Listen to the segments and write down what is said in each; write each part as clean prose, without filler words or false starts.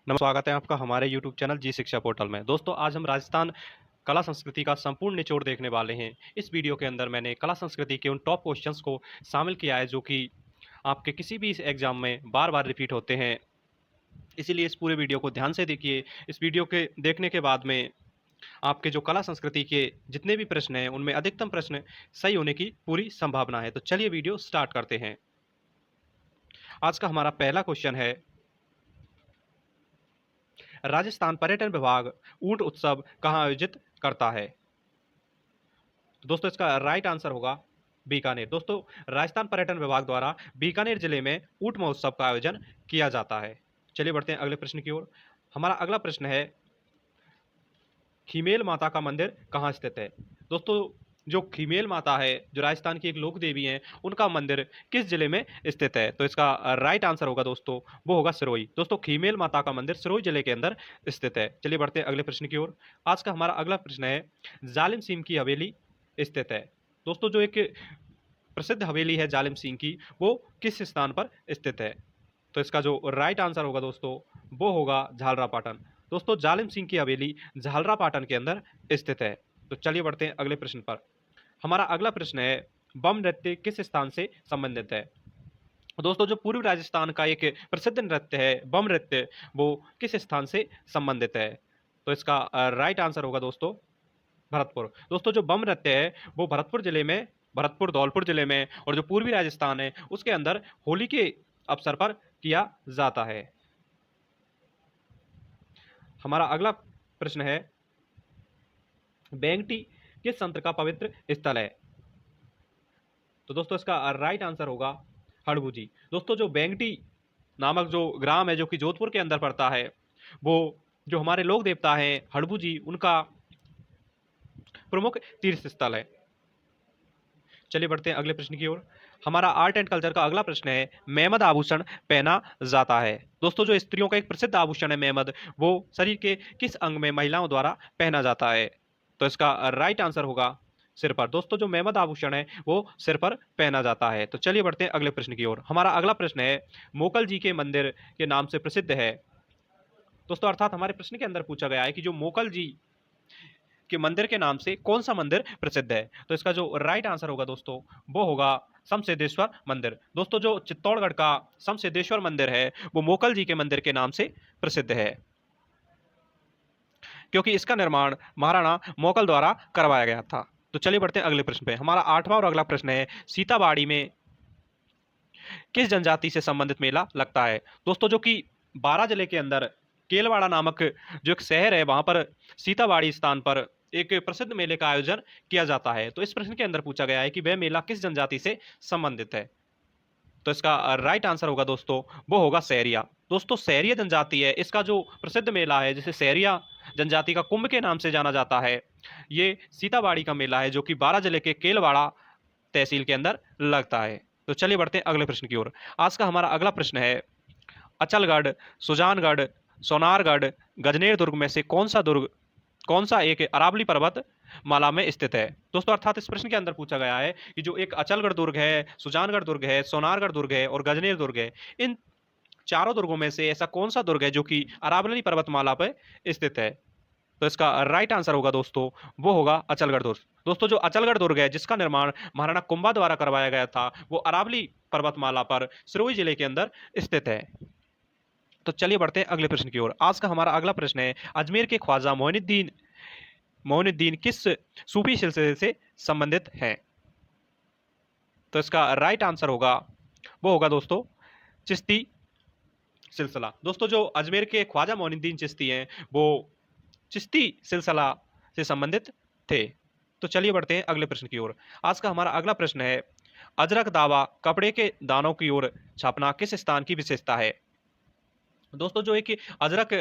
स्वागत है आपका हमारे YouTube channel Ji Shiksha portal में। दोस्तों, आज हम राजस्थान कला संस्कृति का संपूर्ण निचोड़ देखने वाले हैं। इस वीडियो के अंदर मैंने कला संस्कृति के उन टॉप क्वेश्चंस को शामिल किया है जो कि आपके किसी भी इस एग्जाम में बार बार रिपीट होते हैं। इसीलिए इस पूरे वीडियो को ध्यान से देखिए। इस वीडियो के देखने के बाद में आपके जो कला संस्कृति के जितने भी प्रश्न हैं उनमें अधिकतम प्रश्न सही होने की पूरी संभावना है। तो चलिए वीडियो स्टार्ट करते हैं। आज का हमारा पहला क्वेश्चन है, राजस्थान पर्यटन विभाग ऊंट उत्सव कहाँ आयोजित करता है? दोस्तों, इसका राइट आंसर होगा बीकानेर। दोस्तों, राजस्थान पर्यटन विभाग द्वारा बीकानेर जिले में ऊंट महोत्सव का आयोजन किया जाता है। चलिए बढ़ते हैं अगले प्रश्न की ओर। हमारा अगला प्रश्न है, खीमेल माता का मंदिर कहाँ स्थित है? दोस्तों, जो खीमेल माता है, जो राजस्थान की एक लोक देवी हैं, उनका मंदिर किस जिले में स्थित है? तो इसका राइट आंसर होगा दोस्तों, वो होगा सिरोही। दोस्तों, खीमेल माता का मंदिर सिरोही जिले के अंदर स्थित है। चलिए बढ़ते हैं अगले प्रश्न की ओर। आज का हमारा अगला प्रश्न है, जालिम सिंह की हवेली स्थित है? दोस्तों, जो एक प्रसिद्ध हवेली है जालिम सिंह की, वो किस स्थान पर स्थित है? तो इसका जो राइट आंसर होगा दोस्तों, वो होगा झालरापाटन। दोस्तों, जालिम सिंह की हवेली झालरापाटन के अंदर स्थित है। तो चलिए बढ़ते हैं अगले प्रश्न पर। हमारा अगला प्रश्न है, बम नृत्य किस स्थान से संबंधित है? दोस्तों, जो पूर्वी राजस्थान का एक प्रसिद्ध नृत्य है बम नृत्य, वो किस स्थान से संबंधित है? तो इसका राइट आंसर होगा दोस्तों, भरतपुर। दोस्तों, जो बम नृत्य है वो भरतपुर जिले में, भरतपुर धौलपुर जिले में, और जो पूर्वी राजस्थान है उसके अंदर होली के अवसर पर किया जाता है। हमारा अगला प्रश्न है, बेंगटी किस संत का पवित्र स्थल है? तो दोस्तों, इसका राइट आंसर होगा हड़बू जी। दोस्तों, जो बेंगटी नामक जो ग्राम है जो कि जोधपुर के अंदर पड़ता है, वो जो हमारे लोक देवता हैं हड़बू जी, उनका प्रमुख तीर्थ स्थल है। चलिए बढ़ते हैं अगले प्रश्न की ओर। हमारा आर्ट एंड कल्चर का अगला प्रश्न है, मेहमद आभूषण पहना जाता है? दोस्तों, जो स्त्रियों का एक प्रसिद्ध आभूषण है मेहमद, वो शरीर के किस अंग में महिलाओं द्वारा पहना जाता है? तो इसका राइट आंसर होगा सिर पर। दोस्तों, जो मेहमद आभूषण है वो सिर पर पहना जाता है। तो चलिए बढ़ते हैं अगले प्रश्न की ओर। हमारा अगला प्रश्न है, मोकल जी के मंदिर के नाम से प्रसिद्ध है? दोस्तों, अर्थात हमारे प्रश्न के अंदर पूछा गया है कि जो मोकल जी कि मंदिर के नाम से कौन सा मंदिर प्रसिद्ध है? तो इसका जो राइट आंसर होगा दोस्तों, वो होगा समसिद्धेश्वर मंदिर। दोस्तों, जो चित्तौड़गढ़ का समसिद्धेश्वर मंदिर है वो मोकल जी के मंदिर के नाम से प्रसिद्ध है, क्योंकि इसका निर्माण महाराणा मोकल द्वारा करवाया गया था। तो चलिए बढ़ते हैं अगले प्रश्न पे। हमारा आठवां और अगला प्रश्न है, सीताबाड़ी में किस जनजाति से संबंधित मेला लगता है? दोस्तों, जो कि बारां जिले के अंदर केलवाड़ा नामक जो एक शहर है, वहां पर सीताबाड़ी स्थान पर एक प्रसिद्ध मेले का आयोजन किया जाता है। तो इस प्रश्न के अंदर पूछा गया है कि वह मेला किस जनजाति से संबंधित है? तो इसका राइट आंसर होगा दोस्तों, वो होगा सहरिया। दोस्तों, सहरिया जनजाति है, इसका जो प्रसिद्ध मेला है जिसे सहरिया जनजाति का कुंभ के नाम से जाना जाता है, ये सीताबाड़ी का मेला है जो कि बारां जिले के केलवाड़ा तहसील के अंदर लगता है। तो चलिए बढ़ते हैं अगले प्रश्न की ओर। आज का हमारा अगला प्रश्न है, अचलगढ़, सुजानगढ़, सोनारगढ़, गजनेर दुर्ग में से कौन सा एक अरावली पर्वत माला में स्थित है? दोस्तों, अर्थात इस प्रश्न के अंदर पूछा गया है कि जो एक अचलगढ़ दुर्ग है, सुजानगढ़ दुर्ग है, सोनारगढ़ दुर्ग है और गजनेर दुर्ग है, इन चारों दुर्गों में से ऐसा कौन सा दुर्ग है जो कि अरावली पर्वतमाला पर स्थित है? तो इसका राइट आंसर होगा दोस्तों, वो होगा अचलगढ़ दुर्ग। दोस्तों, जो अचलगढ़ दुर्ग है जिसका निर्माण महाराणा कुंभा द्वारा करवाया गया था, वो अरावली पर्वतमाला पर सिरोही जिले के अंदर स्थित है। तो चलिए बढ़ते हैं अगले प्रश्न की ओर। आज का हमारा अगला प्रश्न है, अजमेर के ख्वाजा मोइनुद्दीन मोइनुद्दीन किस सूफी सिलसिले से संबंधित हैं? तो इसका राइट आंसर होगा, वो होगा दोस्तों चिश्ती सिलसिला। दोस्तों, जो अजमेर के ख्वाजा मोइनुद्दीन चिश्ती हैं, वो चिश्ती सिलसिला से संबंधित थे। तो चलिए बढ़ते हैं अगले प्रश्न की ओर। आज का हमारा अगला प्रश्न है, अजरक दावा कपड़े के दानों की ओर छापना किस स्थान की विशेषता है? दोस्तों, जो एक अजरक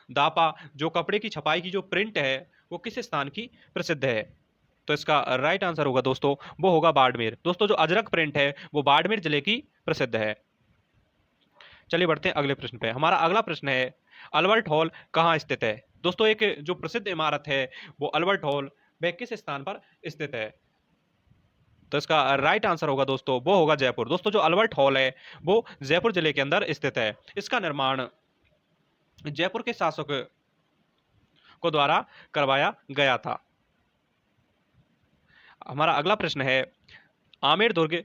दापा जो कपड़े की छपाई की जो प्रिंट है, वो किस स्थान की प्रसिद्ध है? तो इसका राइट आंसर होगा दोस्तों, वो होगा बाड़मेर। दोस्तों, जो अजरक प्रिंट है वो बाड़मेर जिले की प्रसिद्ध है। चलिए बढ़ते हैं अगले प्रश्न पे। हमारा अगला प्रश्न है, अल्बर्ट हॉल कहाँ स्थित है? दोस्तों, एक जो प्रसिद्ध इमारत है वो अल्बर्ट हॉल, वह किस स्थान पर स्थित है? तो इसका राइट आंसर होगा दोस्तों, वो होगा जयपुर। दोस्तों, जो अल्बर्ट हॉल है वो जयपुर जिले के अंदर स्थित है। इसका निर्माण जयपुर के शासक को द्वारा करवाया गया था। हमारा अगला प्रश्न है आमेर दुर्ग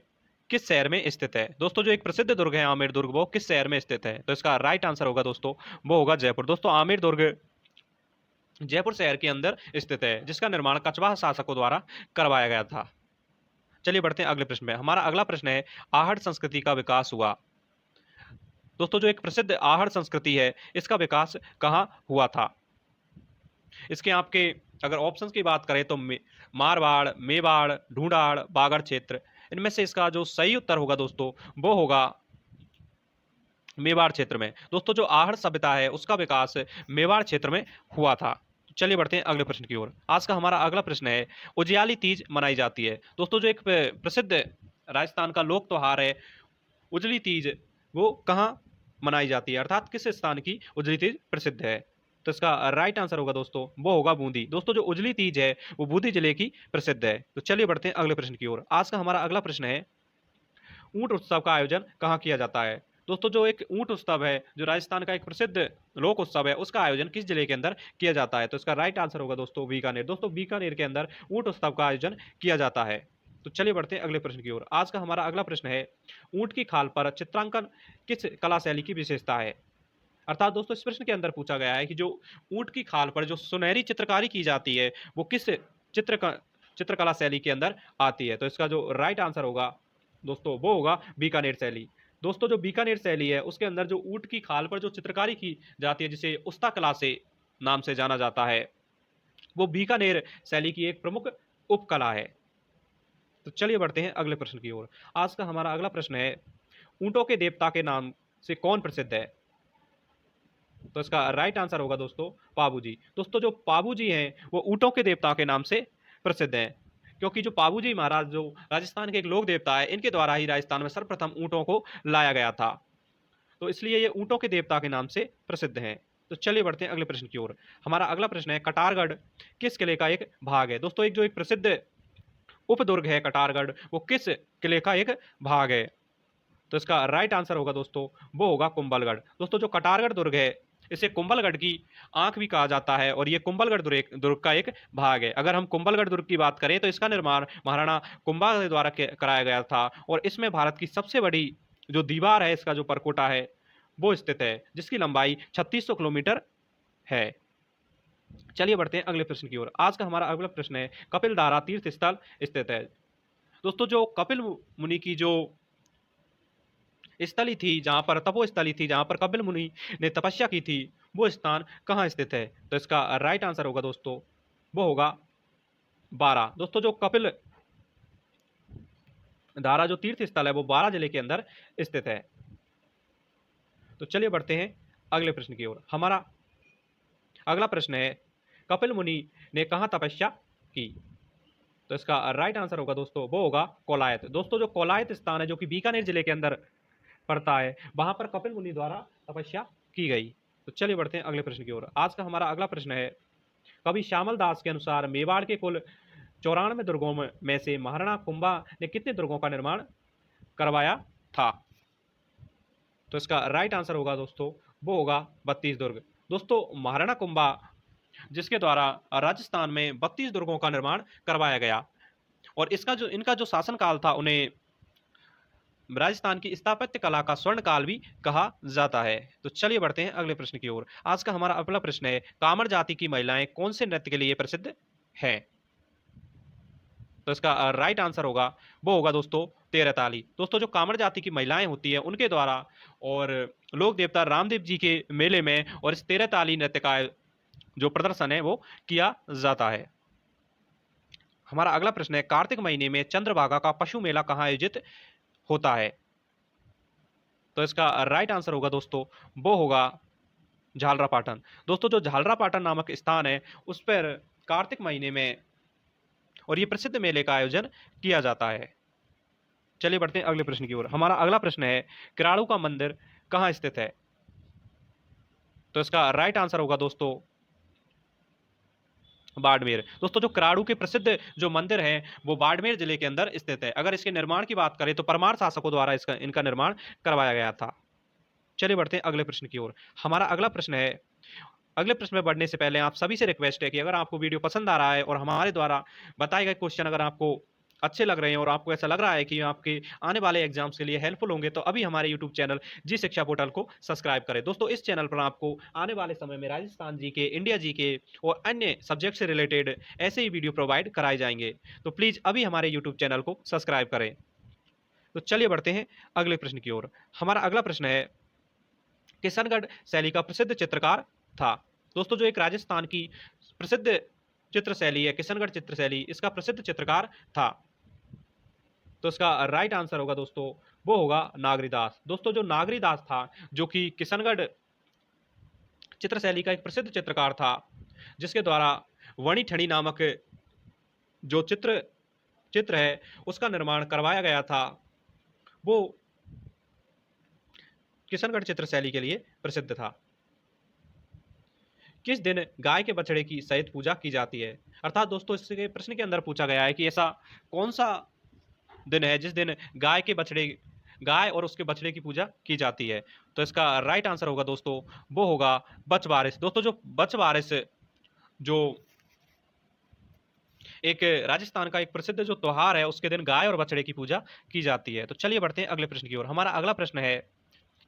किस शहर में स्थित है। दोस्तों जो एक प्रसिद्ध दुर्ग है आमेर दुर्ग, वो किस शहर में स्थित है? तो इसका राइट आंसर होगा दोस्तों, वो होगा जयपुर। दोस्तों आमेर दुर्ग जयपुर शहर के अंदर स्थित है, जिसका निर्माण कछवाहा शासकों द्वारा करवाया गया था। चलिए बढ़ते हैं अगले प्रश्न में। हमारा अगला प्रश्न है आहड़ संस्कृति का विकास हुआ। दोस्तों जो एक प्रसिद्ध आहड़ संस्कृति है, इसका विकास कहाँ हुआ था? इसके आपके अगर ऑप्शंस की बात करें तो मारवाड़, मेवाड़, ढूंढाड़, बागड़ क्षेत्र, इनमें से इसका जो सही उत्तर होगा दोस्तों, वो होगा मेवाड़ क्षेत्र में। दोस्तों जो आहड़ सभ्यता है उसका विकास मेवाड़ क्षेत्र में हुआ था। चलिए बढ़ते हैं अगले प्रश्न की ओर। आज का हमारा अगला प्रश्न है उजियाली तीज मनाई जाती है। दोस्तों जो एक प्रसिद्ध राजस्थान का लोक त्योहार है उजली तीज, वो कहाँ मनाई जाती है, अर्थात किस स्थान की उजली तीज प्रसिद्ध है? तो इसका राइट आंसर होगा दोस्तों, वो होगा बूंदी। दोस्तों जो उजली तीज है वो बूंदी जिले की प्रसिद्ध है। तो चलिए बढ़ते हैं अगले प्रश्न की ओर। आज का हमारा अगला प्रश्न है ऊंट उत्सव का आयोजन कहाँ किया जाता है। दोस्तों जो एक ऊंट उत्सव है, जो राजस्थान का एक प्रसिद्ध लोक उत्सव है, उसका आयोजन किस जिले के अंदर किया जाता है? तो इसका राइट आंसर होगा दोस्तों बीकानेर। दोस्तों बीकानेर के अंदर ऊंट उत्सव का आयोजन किया जाता है। तो चलिए बढ़ते हैं अगले प्रश्न की ओर। आज का हमारा अगला प्रश्न है ऊंट की खाल पर चित्रांकन किस कला शैली की विशेषता है? अर्थात दोस्तों इस प्रश्न के अंदर पूछा गया है कि जो ऊंट की खाल पर जो सुनहरी चित्रकारी की जाती है, वो किस चित्र चित्रकला शैली के अंदर आती है? तो इसका जो राइट आंसर होगा दोस्तों, वो होगा बीकानेर शैली। दोस्तों जो बीकानेर शैली है उसके अंदर जो ऊंट की खाल पर जो चित्रकारी की जाती है, जिसे उस्ता कला से नाम से जाना जाता है, वो बीकानेर शैली की एक प्रमुख उपकला है। तो चलिए बढ़ते हैं अगले प्रश्न की ओर। आज का हमारा अगला प्रश्न है ऊंटों के देवता के नाम से कौन प्रसिद्ध है? तो इसका राइट आंसर होगा दोस्तों पाबू जी। दोस्तों जो पाबू जी हैं वो ऊंटों के देवता के नाम से प्रसिद्ध हैं, क्योंकि जो पाबू जी महाराज जो राजस्थान के एक लोक देवता है, इनके द्वारा ही राजस्थान में सर्वप्रथम ऊंटों को लाया गया था। तो इसलिए ये ऊंटों के देवता के नाम से प्रसिद्ध हैं। तो चलिए बढ़ते हैं अगले प्रश्न की ओर। हमारा अगला प्रश्न है कटारगढ़ किस किले का एक भाग है? दोस्तों एक जो एक प्रसिद्ध उपदुर्ग है कटारगढ़, वो किस किले का एक भाग है? तो इसका राइट आंसर होगा दोस्तों, वो होगा कुंभलगढ़। दोस्तों जो कटारगढ़ दुर्ग है, इसे कुंभलगढ़ की आंख भी कहा जाता है, और ये कुंभलगढ़ दुर्ग का एक भाग है। अगर हम कुंभलगढ़ दुर्ग की बात करें तो इसका निर्माण महाराणा कुंभा के द्वारा कराया गया था, और इसमें भारत की सबसे बड़ी जो दीवार है, इसका जो परकोटा है, वो स्थित है, जिसकी लंबाई 3600 किलोमीटर है। चलिए बढ़ते हैं अगले प्रश्न की ओर। आज का हमारा अगला प्रश्न है कपिल धारा तीर्थ स्थल स्थित है। दोस्तों जो कपिल मुनि की जो स्थली थी, जहां पर तपोस्थली थी, जहां पर कपिल मुनि ने तपस्या की थी, वो स्थान कहाँ स्थित है? तो इसका राइट आंसर होगा दोस्तों, वो होगा बारा। दोस्तों जो कपिल धारा जो तीर्थ स्थल है वो बारा जिले के अंदर स्थित है। तो चलिए बढ़ते हैं अगले प्रश्न की ओर। हमारा अगला प्रश्न है कपिल मुनि ने कहाँ तपस्या की? तो इसका राइट आंसर होगा दोस्तों, वो होगा कोलायत। दोस्तों जो कोलायत स्थान है, जो कि बीकानेर जिले के अंदर पड़ता है, वहां पर कपिल मुनि द्वारा तपस्या की गई। तो चलिए बढ़ते हैं अगले प्रश्न की ओर। आज का हमारा अगला प्रश्न है कवि श्यामल दास के अनुसार मेवाड़ के कुल 94 दुर्गों में से महाराणा कुंभा ने कितने दुर्गों का निर्माण करवाया था? तो इसका राइट आंसर होगा दोस्तों, वो होगा 32 दुर्ग। दोस्तों महाराणा कुंभा जिसके द्वारा राजस्थान में 32 दुर्गों का निर्माण करवाया गया, और इसका जो इनका जो शासनकाल था, उन्हें राजस्थान की स्थापत्य कला का स्वर्ण काल भी कहा जाता है। तो चलिए बढ़ते हैं अगले प्रश्न की ओर। आज का हमारा अगला प्रश्न है कामर जाति की महिलाएं कौन से नृत्य के लिए प्रसिद्ध हैं? तो इसका राइट आंसर होगा, वो होगा दोस्तों तेरताली। दोस्तों जो कामर जाति की महिलाएं होती है, उनके द्वारा और लोक देवता रामदेव जी के मेले में और इस तेरताली नृत्य का जो प्रदर्शन है वो किया जाता है। हमारा अगला प्रश्न है कार्तिक महीने में चंद्रभागा का पशु मेला कहाँ आयोजित होता है? तो इसका राइट आंसर होगा दोस्तों, वो होगा झालरापाटन। दोस्तों जो झालरापाटन नामक स्थान है, उस पर कार्तिक महीने में और ये प्रसिद्ध मेले का आयोजन किया जाता है। चलिए बढ़ते हैं अगले प्रश्न की ओर। हमारा अगला प्रश्न है किराड़ू का मंदिर कहाँ स्थित है? तो इसका राइट आंसर होगा दोस्तों बाड़मेर। दोस्तों जो किराड़ू के प्रसिद्ध जो मंदिर हैं, वो बाड़मेर जिले के अंदर स्थित है। अगर इसके निर्माण की बात करें तो परमार शासकों द्वारा इनका निर्माण करवाया गया था। चलिए बढ़ते हैं अगले प्रश्न की ओर। हमारा अगला प्रश्न है अगले प्रश्न में बढ़ने से पहले आप सभी से रिक्वेस्ट है कि अगर आपको वीडियो पसंद आ रहा है और हमारे द्वारा बताए गए क्वेश्चन अगर आपको अच्छे लग रहे हैं और आपको ऐसा लग रहा है कि ये आपके आने वाले एग्जाम्स के लिए हेल्पफुल होंगे, तो अभी हमारे YouTube channel Ji Shiksha portal को सब्सक्राइब करें। दोस्तों, इस चैनल पर आपको आने वाले समय में राजस्थान जी के, इंडिया जी के और अन्य सब्जेक्ट से रिलेटेड ऐसे ही वीडियो प्रोवाइड कराए जाएंगे। तो प्लीज़ अभी हमारे यूट्यूब चैनल को सब्सक्राइब करें। तो चलिए बढ़ते हैं अगले प्रश्न की ओर। हमारा अगला प्रश्न है, किशनगढ़ शैली का प्रसिद्ध चित्रकार था। दोस्तों, जो एक राजस्थान की प्रसिद्ध चित्र शैली है किशनगढ़ चित्र शैली, इसका प्रसिद्ध चित्रकार था। तो इसका राइट आंसर होगा दोस्तों, वो होगा नागरीदास। दोस्तों, जो नागरीदास था, जो कि किशनगढ़ चित्र शैली का एक प्रसिद्ध चित्रकार था, जिसके द्वारा वणी ठणी नामक जो चित्र चित्र है उसका निर्माण करवाया गया था, वो किशनगढ़ चित्र शैली के लिए प्रसिद्ध था। किस दिन गाय के बछड़े की सहित पूजा की जाती है? अर्थात दोस्तों, इसके प्रश्न के अंदर पूछा गया है कि ऐसा कौन सा दिन है जिस दिन गाय और उसके बछड़े की पूजा की जाती है? तो इसका राइट आंसर होगा दोस्तों, वो होगा बछबारिश। दोस्तों, जो बछबारिश जो एक राजस्थान का एक प्रसिद्ध जो त्योहार है, उसके दिन गाय और बछड़े की पूजा की जाती है। तो चलिए बढ़ते हैं अगले प्रश्न की ओर। हमारा अगला प्रश्न है,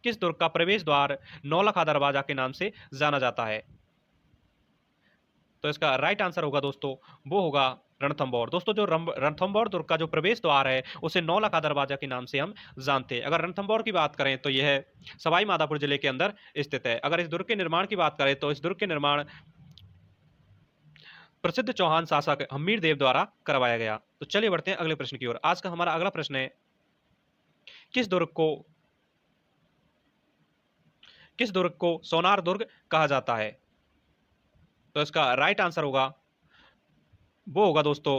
किस दुर्ग का प्रवेश द्वार नौलखा दरवाजा के नाम से जाना जाता है? तो इसका राइट आंसर होगा दोस्तों, वो होगा रणथंभौर। दोस्तों, जो रणथंभौर दुर्ग का जो प्रवेश द्वार है उसे नौलखा दरवाजा के नाम से हम जानते हैं। अगर रणथंभौर की बात करें तो यह सवाई माधोपुर जिले के अंदर स्थित है। अगर इस दुर्ग के निर्माण की बात करें तो इस दुर्ग के निर्माण प्रसिद्ध चौहान शासक हम्मीर देव द्वारा करवाया गया। तो चलिए बढ़ते हैं अगले प्रश्न की ओर। आज का हमारा अगला प्रश्न है, किस दुर्ग को किस दुर्ग को सोनार दुर्ग कहा जाता है? तो इसका राइट आंसर होगा, वो होगा दोस्तों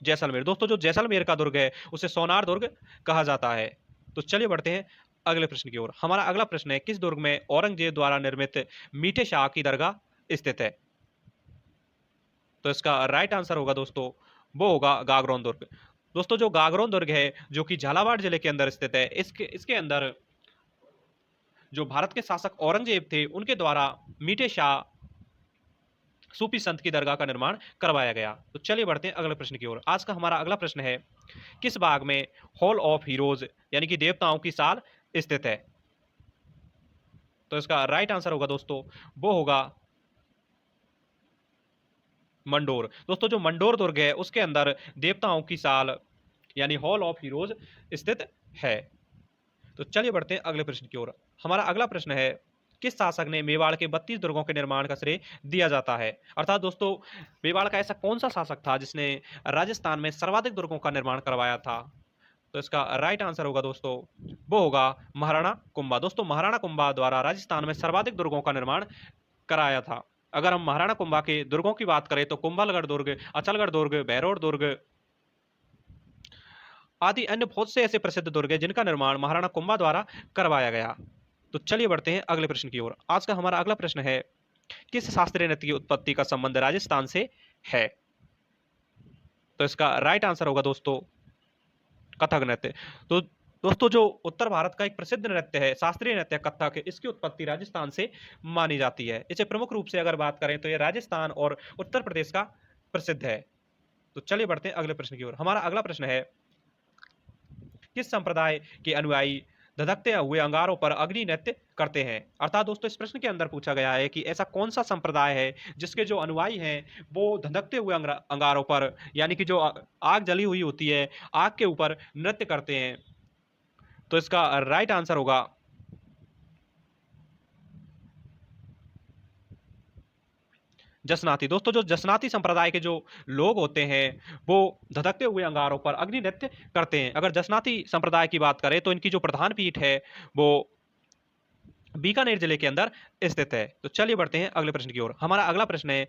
जैसलमेर। दोस्तों, जो जैसलमेर का दुर्ग है उसे सोनार दुर्ग कहा जाता है। तो चलिए बढ़ते हैं अगले प्रश्न की ओर। हमारा अगला प्रश्न है, किस दुर्ग में औरंगजेब द्वारा निर्मित मीठे शाह की दरगाह स्थित है? तो इसका राइट आंसर होगा दोस्तों, वो होगा गागरोन दुर्ग। दोस्तों, जो गागरोन दुर्ग है जो कि झालावाड़ जिले के अंदर स्थित है, इसके इसके अंदर जो भारत के शासक औरंगजेब थे उनके द्वारा मीठे शाह सूफी संत की दरगाह का निर्माण करवाया गया। तो चलिए बढ़ते हैं अगले प्रश्न की ओर। आज का हमारा अगला प्रश्न है, किस बाग में हॉल ऑफ हीरोज यानी कि देवताओं की साल स्थित है? तो इसका राइट आंसर होगा दोस्तों, वो होगा मंडोर। दोस्तों, जो मंडोर दुर्ग है उसके अंदर देवताओं की साल यानी हॉल ऑफ हीरोज स्थित है। तो चलिए बढ़ते हैं अगले प्रश्न की ओर। हमारा अगला प्रश्न है, किस शासक ने मेवाड़ के 32 दुर्गों के निर्माण का श्रेय दिया जाता है? अर्थात दोस्तों, मेवाड़ का ऐसा कौन सा शासक था जिसने राजस्थान में सर्वाधिक दुर्गों का निर्माण करवाया था? तो इसका राइट आंसर होगा दोस्तों, वो होगा महाराणा कुंभा। दोस्तों, महाराणा कुंभा द्वारा राजस्थान में सर्वाधिक दुर्गों का निर्माण कराया था। अगर हम महाराणा कुंभा के दुर्गों की बात करें तो कुंभलगढ़ दुर्ग, अचलगढ़ दुर्ग, भैरोड दुर्ग आदि अन्य बहुत से ऐसे प्रसिद्ध दुर्ग हैं जिनका निर्माण महाराणा कुंभा द्वारा करवाया गया। तो चलिए बढ़ते हैं अगले प्रश्न की ओर। आज का हमारा अगला प्रश्न है, किस शास्त्रीय नृत्य की उत्पत्ति का संबंध राजस्थान से है? तो इसका राइट आंसर होगा दोस्तों कथक नृत्य। तो दोस्तों, जो उत्तर भारत का एक प्रसिद्ध नृत्य है, शास्त्रीय नृत्य कथक, इसकी उत्पत्ति राजस्थान से मानी जाती है। इसे प्रमुख रूप से अगर बात करें तो ये राजस्थान और उत्तर प्रदेश का प्रसिद्ध है। तो चलिए बढ़ते हैं अगले प्रश्न की ओर। हमारा अगला प्रश्न है, किस संप्रदाय के अनुयायी धधकते हुए अंगारों पर अग्नि नृत्य करते हैं? अर्थात दोस्तों, इस प्रश्न के अंदर पूछा गया है कि ऐसा कौन सा संप्रदाय है जिसके जो अनुयायी हैं वो धधकते हुए अंगारों पर यानी कि जो आग जली हुई होती है, आग के ऊपर नृत्य करते हैं। तो इसका राइट आंसर होगा जसनाती। दोस्तों, जो जसनाती संप्रदाय के जो लोग होते हैं वो धधकते हुए अंगारों पर अग्नि नृत्य करते हैं। अगर जसनाती संप्रदाय की बात करें तो इनकी जो प्रधान पीठ है वो बीकानेर जिले के अंदर स्थित है। तो चलिए बढ़ते हैं अगले प्रश्न की ओर। हमारा अगला प्रश्न है,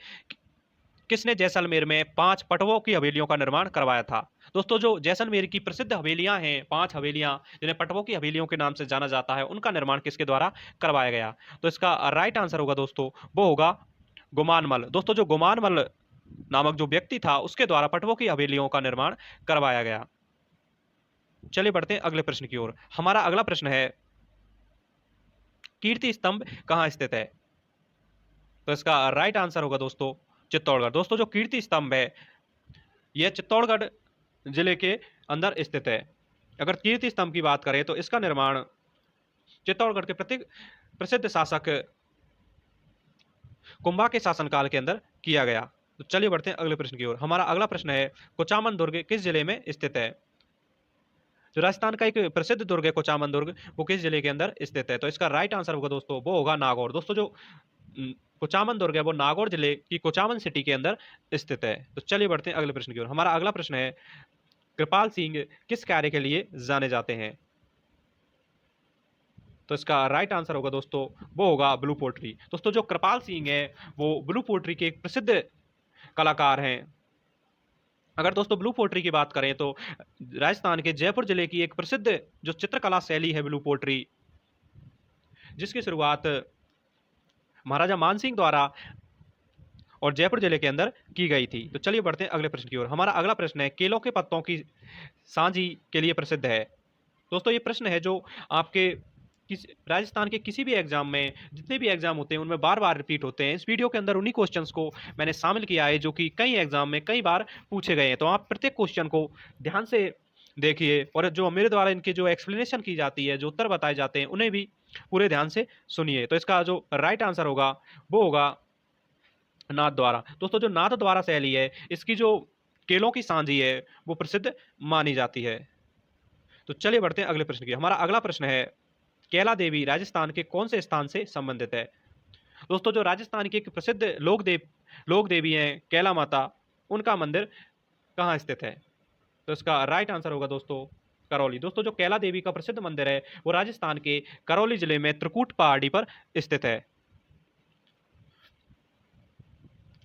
किसने जैसलमेर में 5 पटवों की हवेलियों का निर्माण करवाया था? दोस्तों, जो जैसलमेर की प्रसिद्ध हवेलियां हैं, 5 हवेलियां जिन्हें पटवों की हवेलियों के नाम से जाना जाता है, उनका निर्माण किसके द्वारा करवाया गया? तो इसका राइट आंसर होगा दोस्तों, वो होगा गुमानमल। दोस्तों, जो गुमानमल नामक जो व्यक्ति था उसके द्वारा पटवों की हवेलियों का निर्माण करवाया गया। चलिए बढ़ते हैं अगले प्रश्न की ओर। हमारा अगला प्रश्न है, कीर्ति स्तंभ कहाँ स्थित है? तो इसका राइट आंसर होगा दोस्तों चित्तौड़गढ़। दोस्तों जो कीर्ति स्तंभ है यह चित्तौड़गढ़ जिले के अंदर स्थित है। अगर कीर्ति स्तंभ की बात करें तो इसका निर्माण चित्तौड़गढ़ के प्रसिद्ध शासक कुंभा के शासनकाल के अंदर किया गया। तो चलिए बढ़ते हैं अगले प्रश्न की ओर। हमारा अगला प्रश्न है कुचामन दुर्ग किस जिले में स्थित है? जो राजस्थान का एक प्रसिद्ध दुर्ग है कुचामन दुर्ग, वो किस जिले के अंदर स्थित है? तो इसका राइट आंसर होगा दोस्तों वो होगा नागौर। दोस्तों जो कुचामन दुर्ग है वो नागौर जिले की कुचामन सिटी के अंदर स्थित है। तो चलिए बढ़ते हैं अगले प्रश्न की ओर। हमारा अगला प्रश्न है कृपाल सिंह किस कार्य के लिए जाने जाते हैं? तो इसका राइट आंसर होगा दोस्तों वो होगा ब्लू पोट्री। दोस्तों जो कृपाल सिंह है वो ब्लू पोट्री के एक प्रसिद्ध कलाकार हैं। अगर दोस्तों ब्लू पोट्री की बात करें तो राजस्थान के जयपुर जिले की एक प्रसिद्ध जो चित्रकला शैली है ब्लू पोट्री, जिसकी शुरुआत महाराजा मानसिंह द्वारा और जयपुर जिले के अंदर की गई थी। तो चलिए बढ़ते हैं अगले प्रश्न की ओर। हमारा अगला प्रश्न है केलों के पत्तों की सांझी के लिए प्रसिद्ध है। दोस्तों ये प्रश्न है जो आपके राजस्थान के किसी भी एग्जाम में, जितने भी एग्जाम होते हैं उनमें बार बार रिपीट होते हैं। इस वीडियो के अंदर उन्हीं क्वेश्चंस को मैंने शामिल किया है जो कि कई एग्जाम में कई बार पूछे गए हैं। तो आप प्रत्येक क्वेश्चन को ध्यान से देखिए और जो मेरे द्वारा इनकी जो एक्सप्लेनेशन की जाती है, जो उत्तर बताए जाते हैं, उन्हें भी पूरे ध्यान से सुनिए। तो इसका जो राइट आंसर होगा वो होगा नाथ द्वारा। दोस्तों जो नाथ द्वारा शैली है इसकी जो केलों की सांझी है वो प्रसिद्ध मानी जाती है। तो चलिए बढ़ते हैं अगले प्रश्न की। हमारा अगला प्रश्न है कैला देवी राजस्थान के कौन से स्थान से संबंधित है? दोस्तों जो राजस्थान की एक प्रसिद्ध लोक देवी हैं कैला माता, उनका मंदिर कहाँ स्थित है? तो इसका राइट आंसर होगा दोस्तों करौली। दोस्तों जो कैला देवी का प्रसिद्ध मंदिर है वो राजस्थान के करौली जिले में त्रिकूट पहाड़ी पर स्थित है।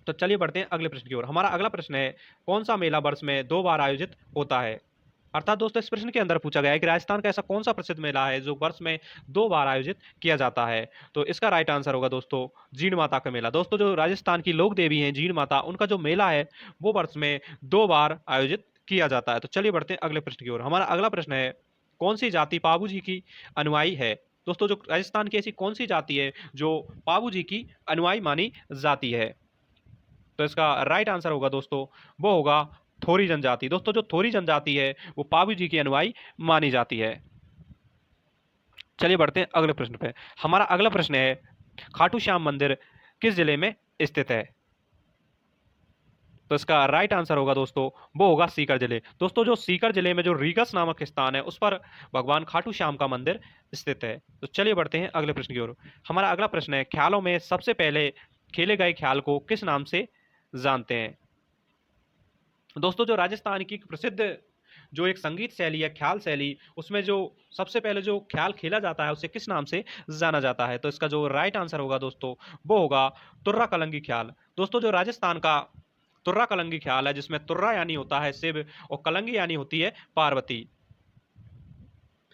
तो चलिए बढ़ते हैं अगले प्रश्न की ओर। हमारा अगला प्रश्न है कौन सा मेला वर्ष में 2 बार आयोजित होता है? अर्थात दोस्तों इस प्रश्न के अंदर पूछा गया है कि राजस्थान का ऐसा कौन सा प्रसिद्ध मेला है जो वर्ष में 2 बार आयोजित किया जाता है? तो इसका राइट आंसर होगा दोस्तों जीण माता का मेला। दोस्तों जो राजस्थान की लोक देवी हैं जीण माता, उनका जो मेला है वो वर्ष में 2 बार आयोजित किया जाता है। तो चलिए बढ़ते हैं अगले प्रश्न की ओर। हमारा अगला प्रश्न है कौन सी जाति पाबू जी की अनुयायी है? दोस्तों जो राजस्थान की ऐसी कौन सी जाति है जो पाबू जी की अनुयायी मानी जाती है? तो इसका राइट आंसर होगा दोस्तों वो होगा थोरी जनजाति। दोस्तों जो थोरी जनजाति है वो पाबू जी की अनुयायी मानी जाती है। चलिए बढ़ते हैं अगले प्रश्न पे। हमारा अगला प्रश्न है खाटू श्याम मंदिर किस जिले में स्थित है? तो इसका राइट आंसर होगा दोस्तों वो होगा सीकर जिले। दोस्तों जो सीकर जिले में जो रीगस नामक स्थान है उस पर भगवान खाटू श्याम का मंदिर स्थित है। तो चलिए बढ़ते हैं अगले प्रश्न की ओर। हमारा अगला प्रश्न है ख्यालों में सबसे पहले खेले गए ख्याल को किस नाम से जानते हैं? दोस्तों जो राजस्थान की प्रसिद्ध जो एक संगीत शैली है ख्याल शैली, उसमें जो सबसे पहले जो ख्याल खेला जाता है उसे किस नाम से जाना जाता है? तो इसका जो राइट आंसर होगा दोस्तों वो होगा तुर्रा कलंगी ख्याल। दोस्तों जो राजस्थान का तुर्रा कलंगी ख्याल है जिसमें तुर्रा यानी होता है शिव और कलंगी यानी होती है पार्वती,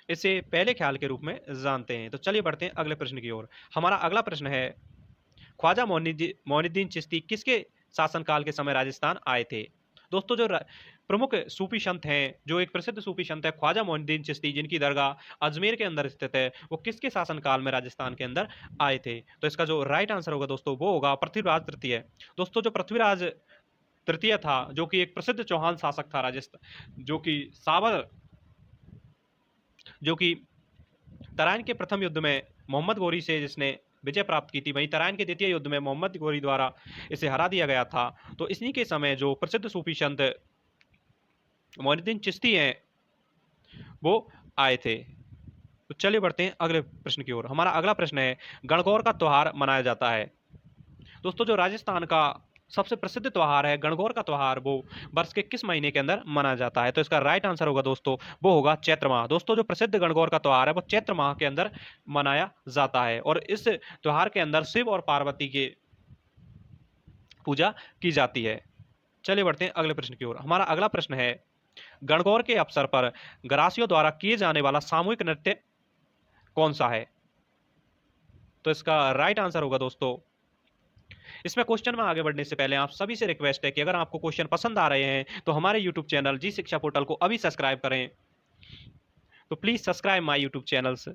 इसे पहले ख्याल के रूप में जानते हैं। तो चलिए बढ़ते हैं अगले प्रश्न की ओर। हमारा अगला प्रश्न है ख्वाजा मोइनुद्दीन चिश्ती किसके शासनकाल के समय राजस्थान आए थे? दोस्तों जो प्रमुख सूफी संत हैं, जो एक प्रसिद्ध सूफी संत है ख्वाजा मोइनुद्दीन चिश्ती, जिनकी दरगाह अजमेर के अंदर स्थित है, वो किसके शासनकाल में राजस्थान के अंदर आए थे? तो इसका जो राइट आंसर होगा दोस्तों वो होगा पृथ्वीराज तृतीय। दोस्तों जो पृथ्वीराज तृतीय था जो कि एक प्रसिद्ध चौहान शासक था राजस्थान, जो कि तराइन के प्रथम युद्ध में मोहम्मद गोरी से जिसने विजय प्राप्त की थी, वहीं तराइन के द्वितीय युद्ध में मोहम्मद गोरी द्वारा इसे हरा दिया गया था। तो इसी के समय जो प्रसिद्ध सूफी संत मोइनुद्दीन चिश्ती हैं वो आए थे। तो चलिए बढ़ते हैं अगले प्रश्न की ओर। हमारा अगला प्रश्न है गणगौर का त्योहार मनाया जाता है। दोस्तों जो राजस्थान का सबसे प्रसिद्ध त्योहार है गणगौर का त्योहार, वो वर्ष के किस महीने के अंदर मनाया जाता है? तो इसका राइट आंसर होगा दोस्तों वो होगा चैत्र माह। दोस्तों जो प्रसिद्ध गणगौर का त्योहार है वो चैत्र माह के अंदर मनाया जाता है और इस त्योहार के अंदर शिव और पार्वती की पूजा की जाती है। चलिए बढ़ते हैं अगले प्रश्न की ओर। हमारा अगला प्रश्न है गणगौर के अवसर पर गरासियों द्वारा किए जाने वाला सामूहिक नृत्य कौन सा है? तो इसका राइट आंसर होगा दोस्तों, इसमें क्वेश्चन में आगे बढ़ने से पहले आप सभी से रिक्वेस्ट है कि अगर आपको क्वेश्चन पसंद आ रहे हैं तो हमारे YouTube channel Ji Shiksha portal को अभी सब्सक्राइब करें। तो please subscribe my YouTube channels.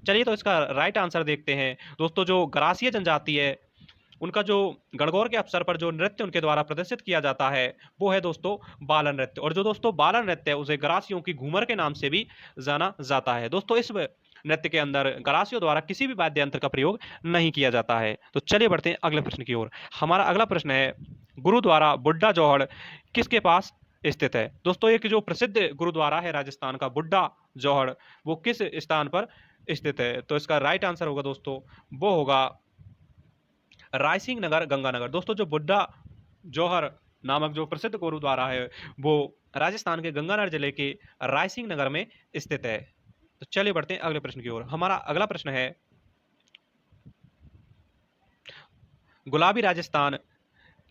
चलिए तो इसका राइट आंसर देखते हैं। दोस्तों जो गरासिया जनजाति है उनका जो गणगौर के अवसर पर जो नृत्य उनके द्वारा प्रदर्शित किया जाता है वो है दोस्तों बाला नृत्य। और जो दोस्तों बाला नृत्य है उसे गरासियों की घूमर के नाम से भी जाना जाता है। दोस्तों इस नृत्य के अंदर गरासियों द्वारा किसी भी वाद्य यंत्र का प्रयोग नहीं किया जाता है। तो चलिए बढ़ते हैं अगले प्रश्न की ओर। हमारा अगला प्रश्न है गुरुद्वारा बुड्ढा जौहड़ किसके पास स्थित है। दोस्तों एक जो प्रसिद्ध गुरुद्वारा है राजस्थान का बुड्ढा जौहड़, वो किस स्थान पर स्थित है। तो इसका राइट आंसर होगा दोस्तों वो होगा रायसिंह नगर गंगानगर। दोस्तों जो बुड्ढा जौहर नामक जो प्रसिद्ध गुरुद्वारा है वो राजस्थान के गंगानगर जिले के रायसिंह नगर में स्थित है। तो चलिए बढ़ते हैं अगले प्रश्न की ओर। हमारा अगला प्रश्न है गुलाबी राजस्थान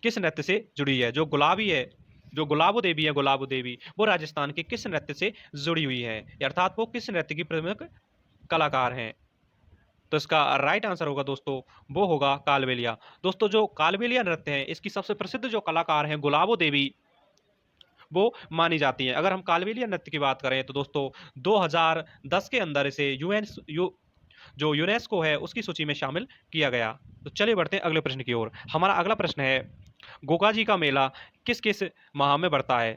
किस नृत्य से जुड़ी है। जो गुलाबी है, जो गुलाबो देवी है, गुलाबो देवी वो राजस्थान के किस नृत्य से जुड़ी हुई है, अर्थात वो किस नृत्य की प्रमुख कलाकार हैं। तो इसका राइट आंसर होगा दोस्तों वो होगा कालबेलिया। दोस्तों जो कालबेलिया नृत्य है इसकी सबसे प्रसिद्ध जो कलाकार हैं गुलाबो देवी वो मानी जाती हैं। अगर हम कालबेलिया नृत्य की बात करें तो दोस्तों 2010 के अंदर इसे जो यूनेस्को है उसकी सूची में शामिल किया गया। तो चलिए बढ़ते हैं अगले प्रश्न की ओर। हमारा अगला प्रश्न है गोगा जी का मेला किस किस माह में बढ़ता है।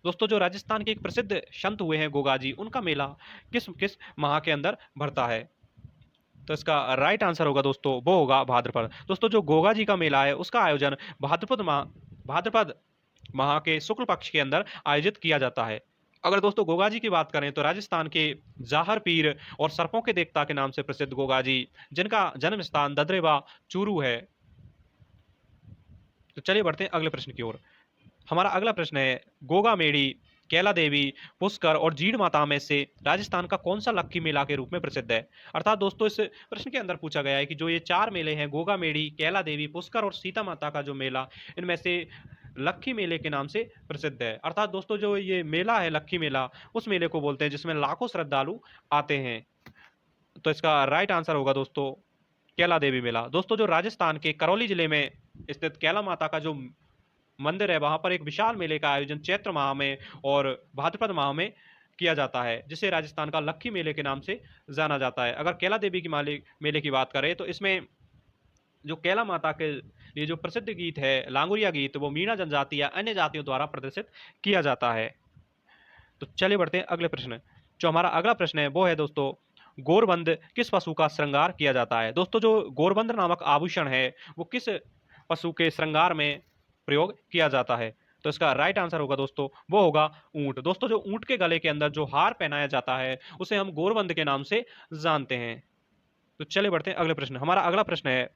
दोस्तों जो राजस्थान के एक प्रसिद्ध संत हुए हैं गोगा जी, उनका मेला किस किस माह के अंदर बढ़ता है। तो इसका राइट आंसर होगा दोस्तों वो होगा भाद्रपद। दोस्तों जो गोगा जी का मेला है उसका आयोजन भाद्रपद माह के शुक्ल पक्ष के अंदर आयोजित किया जाता है। अगर दोस्तों गोगा जी की बात करें तो राजस्थान के जाहर पीर और सर्पों के देवता के नाम से प्रसिद्ध गोगा जी, जिनका जन्म स्थान ददरेवा चूरू है। तो चलिए बढ़ते हैं अगले प्रश्न की ओर। हमारा अगला प्रश्न है गोगा मेड़ी, कैला देवी, पुष्कर और जीड़ माता में से राजस्थान का कौन सा लक्की मेला के रूप में प्रसिद्ध है। अर्थात दोस्तों इस प्रश्न के अंदर पूछा गया है कि जो ये चार मेले हैं गोगा मेड़ी, कैला देवी, पुष्कर और सीता माता का जो मेला, इनमें से लक्की मेले के नाम से प्रसिद्ध है। अर्थात दोस्तों जो ये मेला है लक्की मेला, उस मेले को बोलते हैं जिसमें लाखों श्रद्धालु आते हैं। तो इसका राइट आंसर होगा दोस्तों कैला देवी मेला। दोस्तों जो राजस्थान के करौली जिले में स्थित कैला माता का जो मंदिर है वहां पर एक विशाल मेले का आयोजन चैत्र माह में और भाद्रपद माह में किया जाता है, जिसे राजस्थान का लक्की मेले के नाम से जाना जाता है। अगर कैला देवी की मेले की बात करें तो इसमें जो कैला माता के लिए जो प्रसिद्ध गीत है लांगुरिया गीत, वो मीणा जनजाति या अन्य जातियों द्वारा प्रदर्शित किया जाता है। तो चलिए बढ़ते हैं अगले प्रश्न। जो हमारा अगला प्रश्न है वो है दोस्तों गोरबंद किस पशु का श्रृंगार किया जाता है। दोस्तों जो गोरबंद नामक आभूषण है वो किस पशु के श्रृंगार में प्रयोग किया जाता है। तो इसका राइट आंसर होगा दोस्तों वो होगा ऊंट। दोस्तों जो ऊंट के गले के अंदर जो हार पहनाया जाता है उसे हम गोरबंद के नाम से जानते हैं। तो चलिए बढ़ते हैं अगले प्रश्न। हमारा अगला प्रश्न है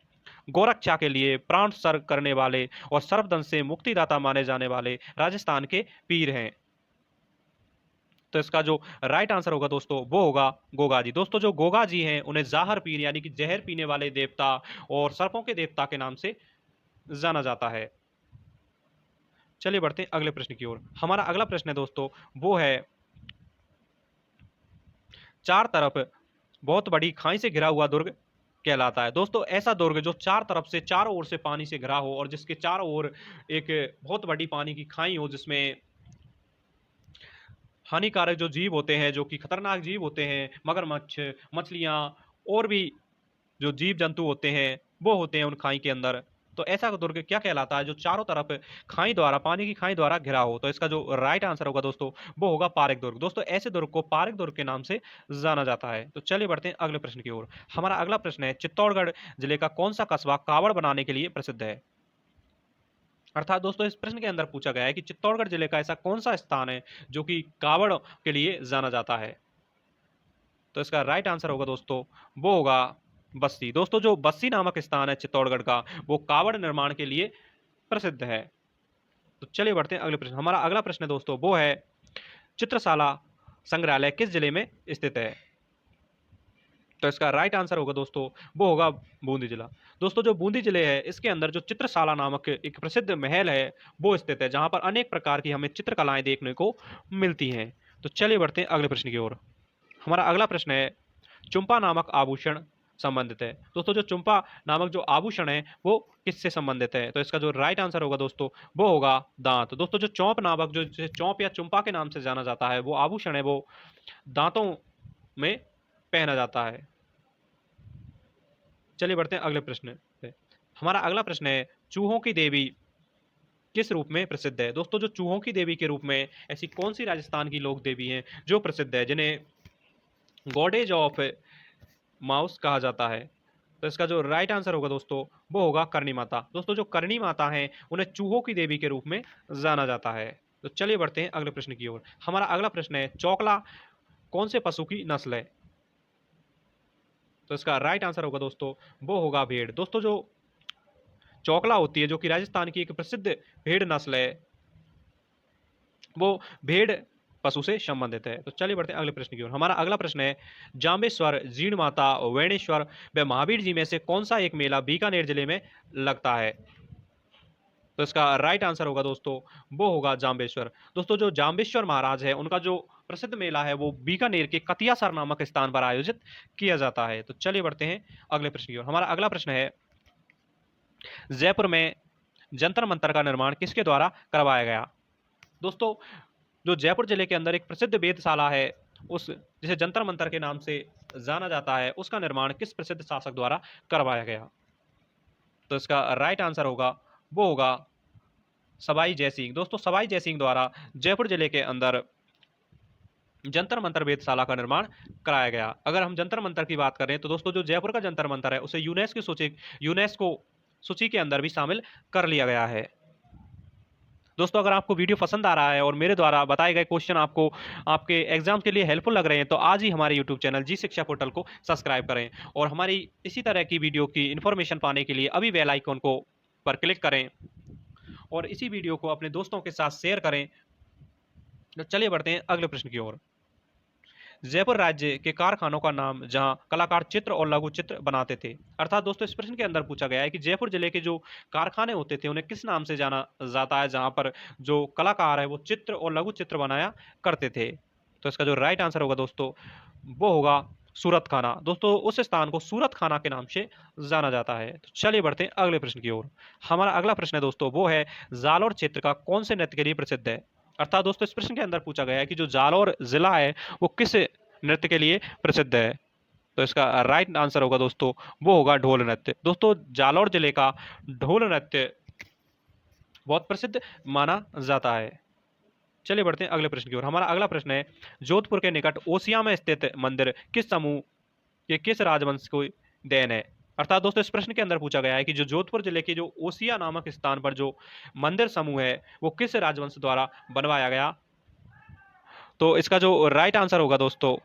गोरक्षा के लिए प्राण सर्ग करने वाले और सर्वदंश से मुक्तिदाता माने जाने वाले राजस्थान के पीर हैं। तो इसका जो राइट आंसर होगा दोस्तों वो होगा गोगा जी। दोस्तों जो गोगा जी हैं उन्हें जाहर पीर यानी कि जहर पीने वाले देवता और सर्पों के देवता के नाम से जाना जाता है। चलिए बढ़ते हैं अगले प्रश्न की ओर। हमारा अगला प्रश्न है दोस्तों वो है चार तरफ बहुत बड़ी खाई से घिरा हुआ दुर्ग कहलाता है। दोस्तों ऐसा दुर्ग जो चार तरफ से चारों ओर से पानी से घिरा हो और जिसके चारों ओर एक बहुत बड़ी पानी की खाई हो, जिसमें हानिकारक जो जीव होते हैं, जो कि खतरनाक जीव होते हैं, मगरमच्छ, मछलियाँ और भी जो जीव जंतु होते हैं वो होते हैं उन खाई के अंदर। तो ऐसा दुर्ग क्या कहलाता है जो चारों तरफ खाई द्वारा, पानी की खाई द्वारा घिरा हो। तो इसका जो राइट आंसर होगा दोस्तों वो होगा पारक दुर्ग। दोस्तों ऐसे दुर्ग को पारक दुर्ग के नाम से जाना जाता है। तो चलिए बढ़ते हैं अगले प्रश्न की ओर। हमारा अगला प्रश्न है चित्तौड़गढ़ जिले का कौन सा कस्बा कावड़ बनाने के लिए प्रसिद्ध है। अर्थात दोस्तों इस प्रश्न के अंदर पूछा गया है कि चित्तौड़गढ़ जिले का ऐसा कौन सा स्थान है जो कि कावड़ के लिए जाना जाता है। तो इसका राइट आंसर होगा दोस्तों वो होगा बस्सी। दोस्तों जो बस्सी नामक स्थान है चित्तौड़गढ़ का वो कावड़ निर्माण के लिए प्रसिद्ध है। तो चलिए बढ़ते हैं अगले प्रश्न। हमारा अगला प्रश्न है दोस्तों वो है चित्रशाला संग्रहालय किस जिले में स्थित है। तो इसका राइट आंसर होगा दोस्तों वो होगा बूंदी जिला। दोस्तों जो बूंदी जिले है इसके अंदर जो चित्रशाला नामक एक प्रसिद्ध महल है वो स्थित है, जहां पर अनेक प्रकार की हमें चित्रकलाएं देखने को मिलती हैं। तो चलिए बढ़ते हैं अगले प्रश्न की ओर। हमारा अगला प्रश्न है चुंपा नामक आभूषण संबंधित है। दोस्तों जो चुंपा नामक जो आभूषण है वो किससे संबंधित है। तो इसका जो राइट आंसर होगा दोस्तों वो होगा दांत। दोस्तों जो चौंप नामक जो जिसे चौंप या चुंपा के नाम से जाना जाता है वो आभूषण है वो दांतों में पहना जाता है। चलिए बढ़ते हैं अगले प्रश्न पे। हमारा अगला प्रश्न है चूहों की देवी किस रूप में प्रसिद्ध है। दोस्तों जो चूहों की देवी के रूप में ऐसी कौन सी राजस्थान की लोक देवी हैं जो प्रसिद्ध है, जिन्हें गॉडेज ऑफ माउस कहा जाता है। तो इसका जो राइट आंसर होगा दोस्तों वो होगा करणी माता। दोस्तों जो करणी माता हैं उन्हें चूहों की देवी के रूप में जाना जाता है। तो चलिए बढ़ते हैं अगले प्रश्न की ओर। हमारा अगला प्रश्न है चौकला कौन से पशु की नस्ल है। तो इसका राइट आंसर होगा दोस्तों वो होगा भेड़। दोस्तों जो चौकला होती है जो कि राजस्थान की एक प्रसिद्ध भेड़ नस्ल है, वो भेड़ पशु से संबंधित है। तो चलिए बढ़ते हैं अगले प्रश्न की ओर। हमारा अगला प्रश्न है जाम्बेश्वर, जीण माता, वेणेश्वर व महावीर जी में से कौन सा एक मेला बीकानेर जिले में लगता है। तो इसका राइट आंसर होगा दोस्तों वो होगा जाम्बेश्वर। दोस्तों जो जाम्बेश्वर महाराज है उनका जो प्रसिद्ध मेला है वो बीकानेर के कतियासर नामक स्थान पर आयोजित किया जाता है। तो चलिए बढ़ते हैं अगले प्रश्न की ओर। हमारा अगला प्रश्न है जयपुर में जंतर मंतर का निर्माण किसके द्वारा करवाया गया। दोस्तों जो जयपुर जिले के अंदर एक प्रसिद्ध वेधशाला है, उस जिसे जंतर मंतर के नाम से जाना जाता है, उसका निर्माण किस प्रसिद्ध शासक द्वारा करवाया गया। तो इसका राइट आंसर होगा वो होगा सवाई जयसिंह। दोस्तों सवाई जयसिंह द्वारा जयपुर जिले के अंदर जंतर मंतर वेधशाला का निर्माण कराया गया। अगर हम जंतर मंतर की बात करें तो दोस्तों जो जयपुर का जंतर मंतर है उसे यूनेस्को सूची के अंदर भी शामिल कर लिया गया है। दोस्तों अगर आपको वीडियो पसंद आ रहा है और मेरे द्वारा बताए गए क्वेश्चन आपको आपके एग्जाम के लिए हेल्पफुल लग रहे हैं तो आज ही हमारे YouTube channel Ji Shiksha portal को सब्सक्राइब करें और हमारी इसी तरह की वीडियो की इन्फॉर्मेशन पाने के लिए अभी बेल आइकन को पर क्लिक करें और इसी वीडियो को अपने दोस्तों के साथ शेयर करें। तो चलिए बढ़ते हैं अगले प्रश्न की ओर। जयपुर राज्य के कारखानों का नाम जहां कलाकार चित्र और लघु चित्र बनाते थे। अर्थात दोस्तों इस प्रश्न के अंदर पूछा गया है कि जयपुर जिले के जो कारखाने होते थे उन्हें किस नाम से जाना जाता है जहां पर जो कलाकार है वो चित्र और लघु चित्र बनाया करते थे। तो इसका जो राइट आंसर होगा दोस्तों वो होगा सूरत खाना। दोस्तों उस स्थान को सूरत खाना के नाम से जाना जाता है। तो चलिए बढ़ते हैं अगले प्रश्न की ओर। हमारा अगला प्रश्न है दोस्तों वो है जालौर क्षेत्र का कौन से नृत्य के लिए प्रसिद्ध है। अर्थात दोस्तों इस प्रश्न के अंदर पूछा गया है कि जो जालौर जिला है वो किस नृत्य के लिए प्रसिद्ध है। तो इसका राइट आंसर होगा दोस्तों वो होगा ढोल नृत्य। दोस्तों जालौर जिले का ढोल नृत्य बहुत प्रसिद्ध माना जाता है। चलिए बढ़ते हैं अगले प्रश्न की ओर। हमारा अगला प्रश्न है जोधपुर के निकट ओसिया में स्थित मंदिर किस समूह के किस राजवंश को देन है। अर्थात दोस्तों इस प्रश्न के अंदर पूछा गया है कि जो जोधपुर जिले के जो ओसिया नामक स्थान पर जो मंदिर समूह है वो किस राजवंश द्वारा बनवाया गया। तो इसका जो राइट आंसर होगा दोस्तों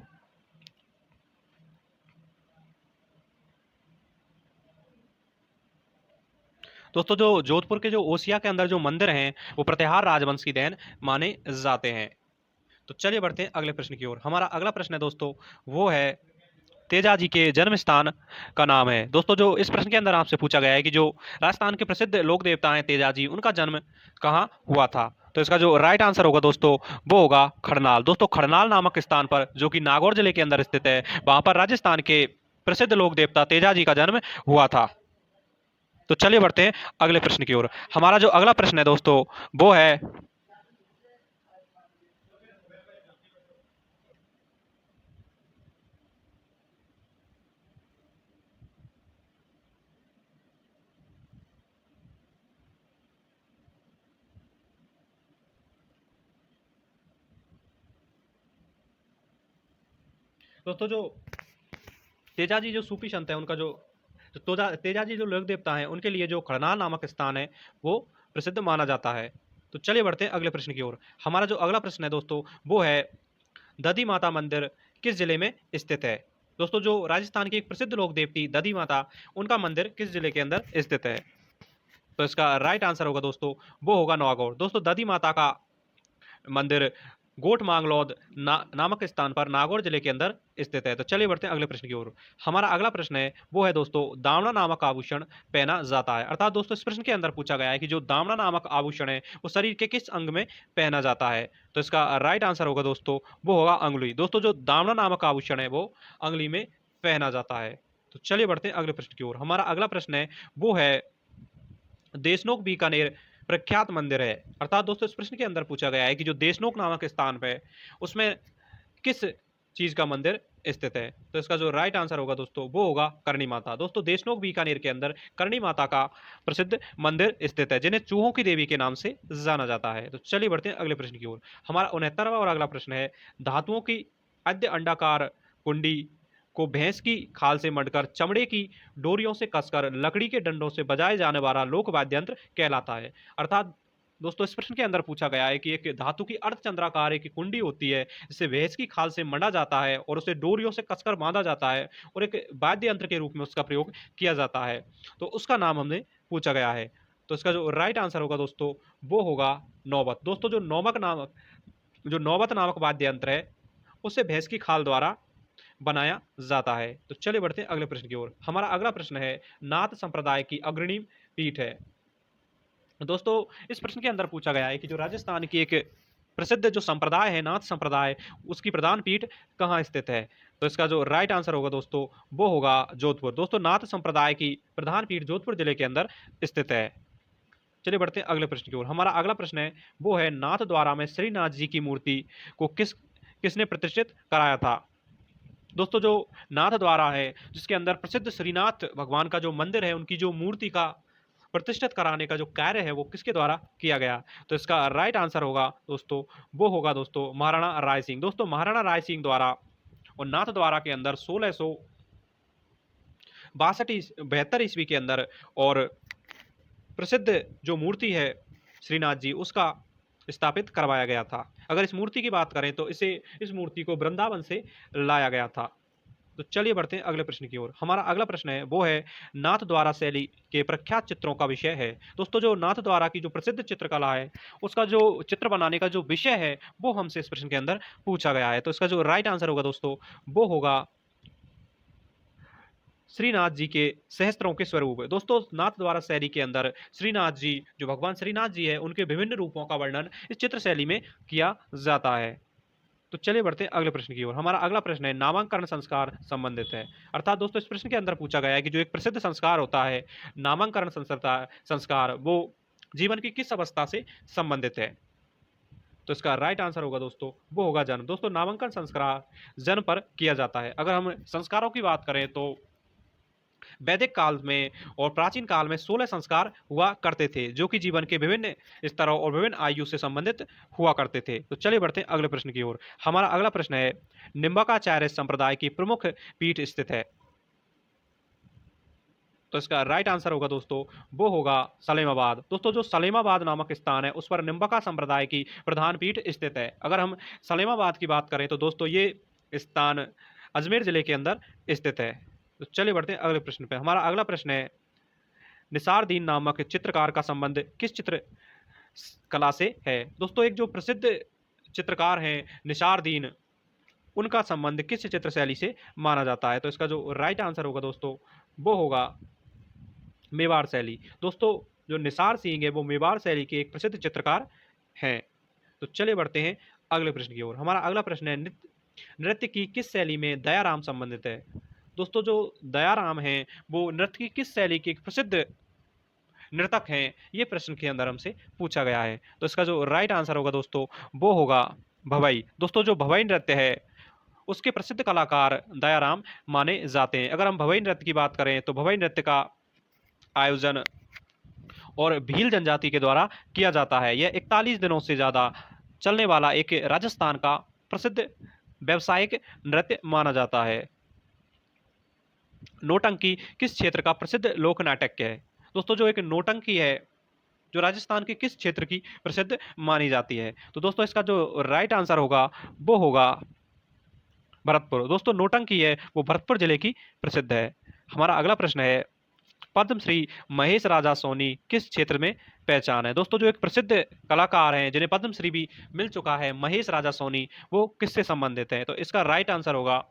जो जोधपुर के जो ओसिया के अंदर जो मंदिर हैं वो प्रतिहार राजवंश की देन माने जाते हैं। तो चलिए बढ़ते हैं अगले प्रश्न की ओर। हमारा अगला प्रश्न है दोस्तों वो है तेजाजी के जन्म स्थान का नाम है। दोस्तों जो इस प्रश्न के अंदर आपसे पूछा गया है कि जो राजस्थान के प्रसिद्ध लोक देवता हैं तेजाजी उनका जन्म कहाँ हुआ था। तो इसका जो राइट आंसर होगा दोस्तों वो होगा खड़नाल। दोस्तों खड़नाल नामक स्थान पर जो कि नागौर जिले के अंदर स्थित है वहां पर राजस्थान के प्रसिद्ध लोक देवता तेजाजी का जन्म हुआ था। तो चलिए बढ़ते हैं अगले प्रश्न की ओर। हमारा जो अगला प्रश्न है दोस्तों वो है दोस्तों जो तेजाजी जो सूफी संत है उनका जो तेजाजी जो लोक देवता हैं उनके लिए जो खड़नाल नामक स्थान है वो प्रसिद्ध माना जाता है। तो चलिए बढ़ते हैं अगले प्रश्न की ओर। हमारा जो अगला प्रश्न है दोस्तों वो है दधी माता मंदिर किस जिले में स्थित है। दोस्तों जो राजस्थान की एक प्रसिद्ध लोक देवती दधी माता उनका मंदिर किस जिले के अंदर स्थित है। तो इसका राइट आंसर होगा दोस्तों वो होगा नागौर। दोस्तों दधी माता का मंदिर गोट मांगलौद नामक स्थान पर नागौर जिले के अंदर स्थित है। तो चलिए बढ़ते हैं अगले प्रश्न की ओर। हमारा अगला प्रश्न है वो है दोस्तों दामना नामक आभूषण पहना जाता है। अर्थात दोस्तों इस प्रश्न के अंदर पूछा गया है कि जो दामना नामक आभूषण है वो शरीर के किस अंग में पहना जाता है। तो इसका राइट आंसर होगा दोस्तों वो होगा अंगुली। दोस्तों जो दामना नामक आभूषण है वो अंगुली में पहना जाता है। तो चलिए बढ़ते हैं अगले प्रश्न की ओर। हमारा अगला प्रश्न है वो है देशनोक बीकानेर प्रख्यात मंदिर है। अर्थात दोस्तों इस प्रश्न के अंदर पूछा गया है कि जो देशनोक नामक स्थान पे उसमें किस चीज का मंदिर स्थित है? तो इसका जो राइट आंसर होगा दोस्तों वो होगा करणी माता। दोस्तों देशनोक बीकानेर के अंदर करणी माता का प्रसिद्ध मंदिर स्थित है, जिन्हें चूहों की देवी के नाम से जाना जाता है। तो चलिए बढ़ते हैं अगले प्रश्न की ओर। हमारा 69वां और अगला प्रश्न है, धातुओं की अद्य अंडाकार कुंडी को भैंस की खाल से मढ़कर चमड़े की डोरियों से कसकर लकड़ी के डंडों से बजाए जाने वाला लोक वाद्य यंत्र कहलाता है। अर्थात दोस्तों इस प्रश्न के अंदर पूछा गया है कि एक धातु की अर्धचंद्राकार एक कुंडी होती है, जिसे भैंस की खाल से मढ़ा जाता है और उसे डोरियों से कसकर बांधा जाता है और एक वाद्य यंत्र के रूप में उसका प्रयोग किया जाता है। तो उसका नाम हमने पूछा गया है। तो इसका जो राइट आंसर होगा दोस्तों वो होगा नौबत। दोस्तों जो नौबत नामक वाद्य यंत्र है उसे भैंस की खाल द्वारा बनाया जाता है। तो चलिए बढ़ते हैं अगले प्रश्न की ओर। हमारा अगला प्रश्न है, नाथ संप्रदाय की अग्रणी पीठ है। दोस्तों इस प्रश्न के अंदर पूछा गया है कि जो राजस्थान की एक प्रसिद्ध जो संप्रदाय है नाथ संप्रदाय, उसकी प्रधान पीठ कहाँ स्थित है? तो इसका जो राइट आंसर होगा दोस्तों वो होगा जोधपुर। दोस्तों नाथ संप्रदाय की प्रधान पीठ जोधपुर जिले के अंदर स्थित है। चलिए बढ़ते हैं अगले प्रश्न की ओर। हमारा अगला प्रश्न है वो है, नाथ द्वारा में श्रीनाथ जी की मूर्ति को किसने प्रतिष्ठित कराया था? दोस्तों जो नाथ द्वारा है, जिसके अंदर प्रसिद्ध श्रीनाथ भगवान का जो मंदिर है, उनकी जो मूर्ति का प्रतिष्ठित कराने का जो कार्य है वो किसके द्वारा किया गया? तो इसका राइट आंसर होगा दोस्तों वो होगा दोस्तों महाराणा राय सिंह। दोस्तों महाराणा राय सिंह द्वारा और नाथ द्वारा के अंदर 1662 ईस्वी के अंदर और प्रसिद्ध जो मूर्ति है श्रीनाथ जी, उसका स्थापित करवाया गया था। अगर इस मूर्ति की बात करें तो इस मूर्ति को वृंदावन से लाया गया था। तो चलिए बढ़ते हैं अगले प्रश्न की ओर। हमारा अगला प्रश्न है वो है, नाथ द्वारा शैली के प्रख्यात चित्रों का विषय है। दोस्तों जो नाथ द्वारा की जो प्रसिद्ध चित्रकला है, उसका जो चित्र बनाने का जो विषय है वो हमसे इस प्रश्न के अंदर पूछा गया है। तो इसका जो राइट आंसर होगा दोस्तों वो होगा श्रीनाथ जी के सहस्त्रों के स्वरूप। दोस्तों नाथ द्वारा शैली के अंदर श्रीनाथ जी, जो भगवान श्रीनाथ जी है, उनके विभिन्न रूपों का वर्णन इस चित्र शैली में किया जाता है। तो चलिए बढ़ते हैं अगले प्रश्न की ओर। हमारा अगला प्रश्न है, नामांकन संस्कार संबंधित है। अर्थात दोस्तों इस प्रश्न के अंदर पूछा गया है कि जो एक प्रसिद्ध संस्कार होता है नामांकन संस्कार, वो जीवन की किस अवस्था से संबंधित है? तो इसका राइट आंसर होगा दोस्तों वो होगा जन्म। दोस्तों नामांकन संस्कार जन्म पर किया जाता है। अगर हम संस्कारों की बात करें तो वैदिक काल में और प्राचीन काल में 16 संस्कार हुआ करते थे, जो कि जीवन के विभिन्न स्तरों और विभिन्न आयु से संबंधित हुआ करते थे। तो चलिए बढ़ते हैं अगले प्रश्न की ओर। हमारा अगला प्रश्न है, निम्बकाचार्य संप्रदाय की प्रमुख पीठ स्थित है। तो इसका राइट आंसर होगा दोस्तों वो होगा सलेमाबाद। दोस्तों जो सलेमाबाद नामक स्थान है उस पर निम्बका संप्रदाय की प्रधान पीठ स्थित है। अगर हम सलेमाबाद की बात करें तो दोस्तों ये स्थान अजमेर जिले के अंदर स्थित है। तो चलिए बढ़ते हैं अगले प्रश्न पे। हमारा अगला प्रश्न है, निसारदीन नामक चित्रकार का संबंध किस चित्र कला से है? दोस्तों एक जो प्रसिद्ध चित्रकार हैं निसारदीन, उनका संबंध किस चित्र शैली से माना जाता है? तो इसका जो राइट आंसर होगा दोस्तों वो होगा मेवाड़ शैली। दोस्तों जो निसार सिंह है वो मेवाड़ शैली के एक प्रसिद्ध चित्रकार हैं। तो चलिए बढ़ते हैं अगले प्रश्न की ओर। हमारा अगला प्रश्न है, नृत्य की किस शैली में दयाराम संबंधित है? दोस्तों जो दयाराम हैं वो नृत्य की किस शैली के एक प्रसिद्ध नर्तक हैं, ये प्रश्न के अंदर हमसे पूछा गया है। तो इसका जो राइट आंसर होगा दोस्तों वो होगा भवई। दोस्तों जो भवई नृत्य है उसके प्रसिद्ध कलाकार दयाराम माने जाते हैं। अगर हम भवई नृत्य की बात करें तो भवई नृत्य का आयोजन और भील जनजाति के द्वारा किया जाता है। यह 41 दिनों से ज़्यादा चलने वाला एक राजस्थान का प्रसिद्ध व्यावसायिक नृत्य माना जाता है। नौटंकी किस क्षेत्र का प्रसिद्ध लोक नाट्य है? दोस्तों जो एक नौटंकी है जो राजस्थान के किस क्षेत्र की प्रसिद्ध मानी जाती है? तो दोस्तों इसका जो राइट आंसर होगा वो होगा भरतपुर। दोस्तों नौटंकी है वो भरतपुर जिले की प्रसिद्ध है। हमारा अगला प्रश्न है, पद्मश्री महेश राजा सोनी किस क्षेत्र में पहचान है? दोस्तों जो एक प्रसिद्ध कलाकार हैं जिन्हें पद्मश्री भी मिल चुका है, महेश राजा सोनी, वो किससे संबंधित हैं? तो इसका राइट आंसर होगा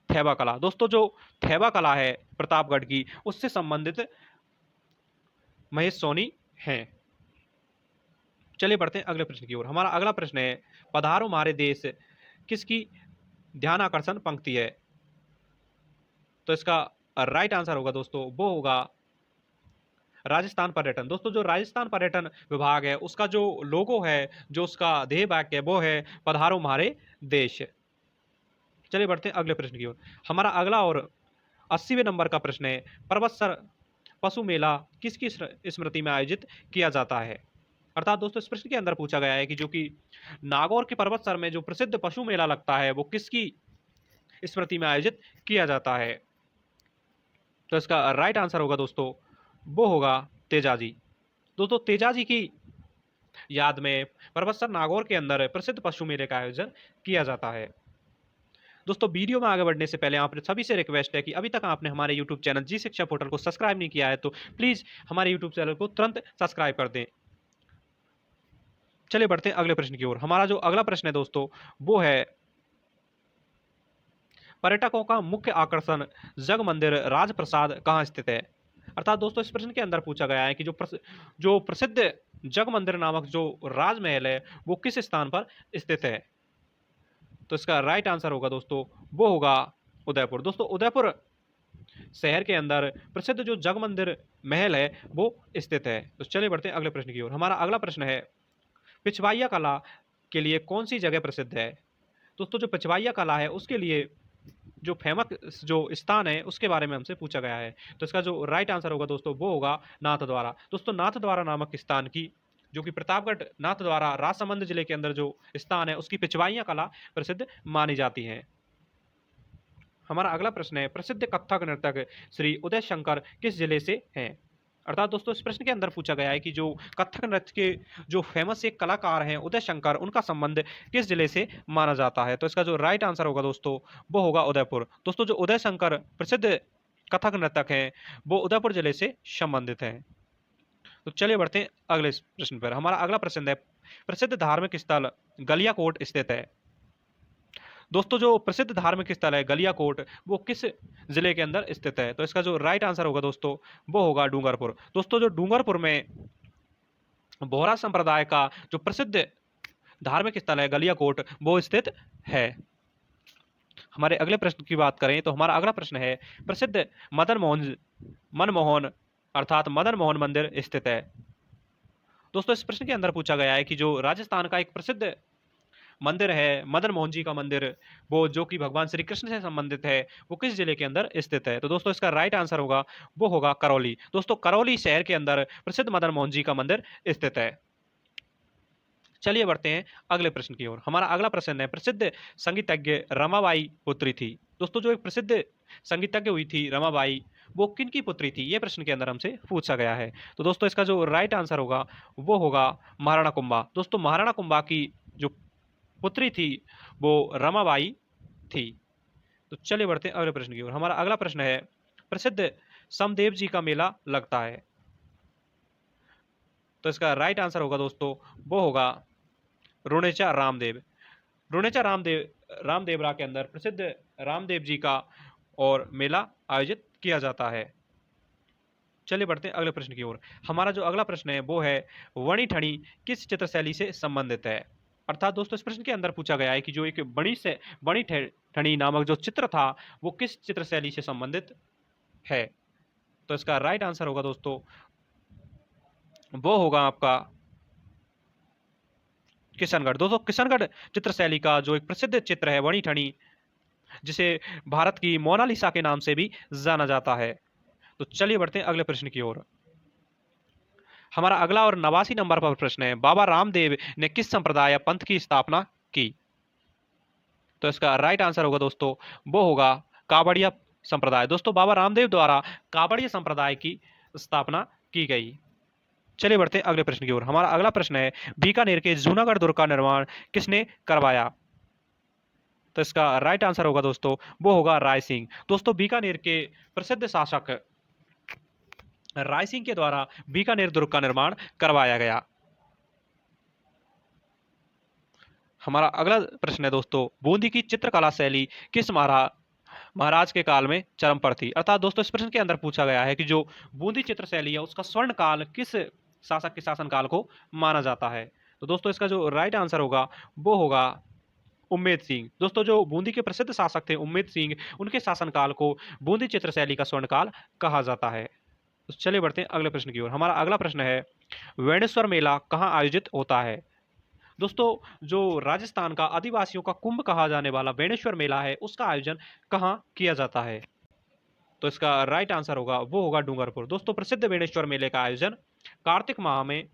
थैबा कला। दोस्तों जो थैबा कला है प्रतापगढ़ की, उससे संबंधित महेश सोनी हैं। चलिए बढ़ते हैं अगले प्रश्न की ओर। हमारा अगला प्रश्न है, पधारो हमारे देश किसकी ध्यान आकर्षण पंक्ति है? तो इसका राइट आंसर होगा दोस्तों वो होगा राजस्थान पर्यटन। दोस्तों जो राजस्थान पर्यटन विभाग है उसका जो लोगो है, जो उसका ध्येय वाक्य है वो है पधारो हमारे देश। चलिए बढ़ते हैं अगले प्रश्न की ओर। हमारा अगला और 80वें नंबर का प्रश्न है, पर्वतसर पशु मेला किसकी स्मृति में आयोजित किया जाता है? अर्थात दोस्तों इस प्रश्न के अंदर पूछा गया है कि जो कि नागौर के पर्वतसर में जो प्रसिद्ध पशु मेला लगता है वो किसकी स्मृति में आयोजित किया जाता है? तो इसका राइट आंसर होगा दोस्तों, वो होगा तेजाजी। दोस्तों तेजाजी की याद में पर्वतसर नागौर के अंदर प्रसिद्ध पशु मेले का आयोजन किया जाता है। दोस्तों वीडियो में आगे बढ़ने से पहले आप सभी से रिक्वेस्ट है कि अभी तक आपने हमारे YouTube channel Ji Shiksha portal को सब्सक्राइब नहीं किया है तो प्लीज़ हमारे यूट्यूब चैनल को तुरंत सब्सक्राइब कर दें। चलिए बढ़ते हैं अगले प्रश्न की ओर। हमारा जो अगला प्रश्न है दोस्तों वो है, पर्यटकों का मुख्य आकर्षण जग मंदिर राजप्रसाद कहाँ स्थित है? अर्थात दोस्तों इस प्रश्न के अंदर पूछा गया है कि जो प्रसिद्ध जग मंदिर नामक जो राजमहल है वो किस स्थान पर स्थित है? तो इसका राइट आंसर होगा दोस्तों, वो होगा उदयपुर। दोस्तों उदयपुर शहर के अंदर प्रसिद्ध जो जग मंदिर महल है वो स्थित है। तो चलिए बढ़ते हैं अगले प्रश्न की ओर। हमारा अगला प्रश्न है, पिछवाइया कला के लिए कौन सी जगह प्रसिद्ध है? दोस्तों जो पिछवाइया कला है उसके लिए जो फेमस जो स्थान है उसके बारे में हमसे पूछा गया है। तो इसका जो राइट आंसर होगा दोस्तों वो होगा नाथद्वारा। दोस्तों नाथद्वारा नामक स्थान की जो कि प्रतापगढ़ नाथद्वारा राजसमंद जिले के अंदर जो स्थान है उसकी पिछवाइयाँ कला प्रसिद्ध मानी जाती हैं। हमारा अगला प्रश्न है, प्रसिद्ध कथक नर्तक श्री उदय शंकर किस जिले से हैं? अर्थात दोस्तों इस प्रश्न के अंदर पूछा गया है कि जो कथक नृत्य के जो फेमस एक कलाकार हैं उदय शंकर, उनका संबंध किस जिले से माना जाता है? तो इसका जो राइट आंसर होगा दोस्तों वो होगा उदयपुर। दोस्तों जो उदय शंकर प्रसिद्ध कथक नर्तक हैं वो उदयपुर जिले से संबंधित हैं। तो चलिए बढ़ते हैं अगले प्रश्न पर। हमारा अगला प्रश्न है, प्रसिद्ध धार्मिक स्थल गलियाकोट स्थित है। दोस्तों जो प्रसिद्ध धार्मिक स्थल है गलियाकोट वो किस जिले के अंदर स्थित है? तो इसका जो राइट आंसर होगा दोस्तों वो होगा डूंगरपुर। दोस्तों जो डूंगरपुर में बोहरा संप्रदाय का जो प्रसिद्ध धार्मिक स्थल है गलियाकोट वो स्थित है। हमारे अगले प्रश्न की बात करें तो हमारा अगला प्रश्न है, प्रसिद्ध मनमोहन अर्थात मदन मोहन मंदिर स्थित है। दोस्तों इस प्रश्न के अंदर पूछा गया है कि जो राजस्थान का एक प्रसिद्ध मंदिर है मदन मोहन जी का मंदिर, वो जो कि भगवान श्री कृष्ण से संबंधित है, वो किस जिले के अंदर स्थित है? तो दोस्तों इसका राइट आंसर होगा वो होगा करौली। दोस्तों करौली शहर के अंदर प्रसिद्ध मदन मोहन जी का मंदिर स्थित है। चलिए बढ़ते हैं अगले प्रश्न की ओर। हमारा अगला प्रश्न है, प्रसिद्ध संगीतज्ञ रमाबाई पुत्री थी। दोस्तों जो एक प्रसिद्ध संगीतज्ञ हुई थी रमाबाई वो किन की पुत्री थी, ये प्रश्न के अंदर हमसे पूछा गया है। तो दोस्तों इसका जो राइट आंसर होगा वो होगा महाराणा कुंभा। दोस्तों महाराणा कुंभा की जो पुत्री थी वो रमाबाई थी। तो चलिए बढ़ते हैं अगले प्रश्न की ओर। हमारा अगला प्रश्न है, प्रसिद्ध समदेव जी का मेला लगता है। तो इसका राइट आंसर होगा दोस्तों वो होगा रुणेचा रामदेव। रुणेचा रामदेवरा के अंदर प्रसिद्ध रामदेव जी का और मेला आयोजित किया जाता है। चलिए बढ़ते हैं अगले प्रश्न की ओर। हमारा जो अगला प्रश्न है वो है, वणी ठणी किस चित्रशैली से संबंधित है? अर्थात दोस्तों इस प्रश्न के अंदर पूछा गया है कि जो एक बणी ठणी नामक जो चित्र था वो किस चित्रशैली से संबंधित है? तो इसका राइट आंसर होगा दोस्तों वो होगा आपका किशनगढ़। दोस्तों किशनगढ़ चित्रशैली का जो एक प्रसिद्ध चित्र है वणी ठणी, जिसे भारत की मोनालिसा के नाम से भी जाना जाता है। तो चलिए बढ़ते हैं अगले प्रश्न की ओर। हमारा अगला और 89 नंबर पर प्रश्न है, बाबा रामदेव ने किस संप्रदाय या पंथ की स्थापना की? तो इसका राइट आंसर होगा दोस्तों वो होगा कावड़िया संप्रदाय। दोस्तों बाबा रामदेव द्वारा कावड़िया संप्रदाय की स्थापना की गई। चलिए बढ़ते हैं अगले प्रश्न की ओर। हमारा अगला प्रश्न है, बीकानेर के जूनागढ़ दुर्ग का निर्माण किसने करवाया? तो इसका राइट आंसर होगा दोस्तों वो होगा राय सिंह। दोस्तों बीकानेर के प्रसिद्ध शासक राय सिंह के द्वारा बीकानेर दुर्ग का निर्माण करवाया गया। हमारा अगला प्रश्न है दोस्तों, बूंदी की चित्रकला शैली किस महाराज के काल में चरम पर थी? अर्थात दोस्तों इस प्रश्न के अंदर पूछा गया है कि जो बूंदी चित्र शैली है उसका स्वर्ण काल किस शासक के शासन काल को माना जाता है? तो दोस्तों इसका जो राइट आंसर होगा वो होगा उम्मेद सिंह। दोस्तों जो बूंदी के प्रसिद्ध शासक थे उम्मेद सिंह, उनके शासनकाल को बूंदी चित्र शैली का स्वर्णकाल कहा जाता है। तो चलिए बढ़ते हैं अगले प्रश्न की ओर। हमारा अगला प्रश्न है, वेणेश्वर मेला कहाँ आयोजित होता है? दोस्तों जो राजस्थान का आदिवासियों का कुंभ कहा जाने वाला बेणेश्वर मेला है, उसका आयोजन कहाँ किया जाता है? तो इसका राइट आंसर होगा, वो होगा डूंगरपुर। दोस्तों प्रसिद्ध बेणेश्वर मेले का आयोजन कार्तिक माह में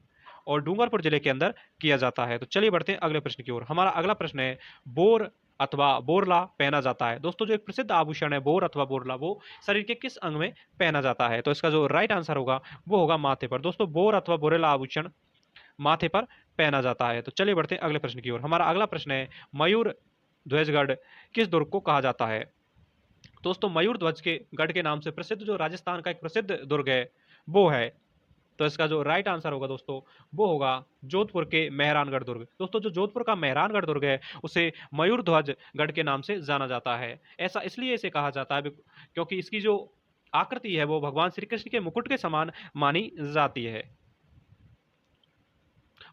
और डूंगरपुर जिले के अंदर किया जाता है। तो चलिए बढ़ते हैं अगले प्रश्न की ओर। हमारा अगला प्रश्न है, बोर अथवा बोरला पहना जाता है। दोस्तों जो एक प्रसिद्ध आभूषण है बोर अथवा बोरला, वो शरीर के किस अंग में पहना जाता है? तो इसका जो राइट आंसर होगा वो होगा माथे पर। दोस्तों बोर अथवा बोरेला आभूषण माथे पर पहना जाता है। तो चलिए बढ़ते हैं अगले प्रश्न की ओर। हमारा अगला प्रश्न है, मयूर ध्वजगढ़ किस दुर्ग को कहा जाता है? दोस्तों मयूर ध्वज के गढ़ के नाम से प्रसिद्ध जो राजस्थान का एक प्रसिद्ध दुर्ग है वो है, तो इसका जो राइट आंसर होगा दोस्तों वो होगा जोधपुर के मेहरानगढ़ दुर्ग। दोस्तों जो जोधपुर का मेहरानगढ़ दुर्ग है उसे मयूर ध्वज गढ़ के नाम से जाना जाता है। ऐसा इसलिए इसे कहा जाता है क्योंकि इसकी जो आकृति है वो भगवान श्री कृष्ण के मुकुट के समान मानी जाती है।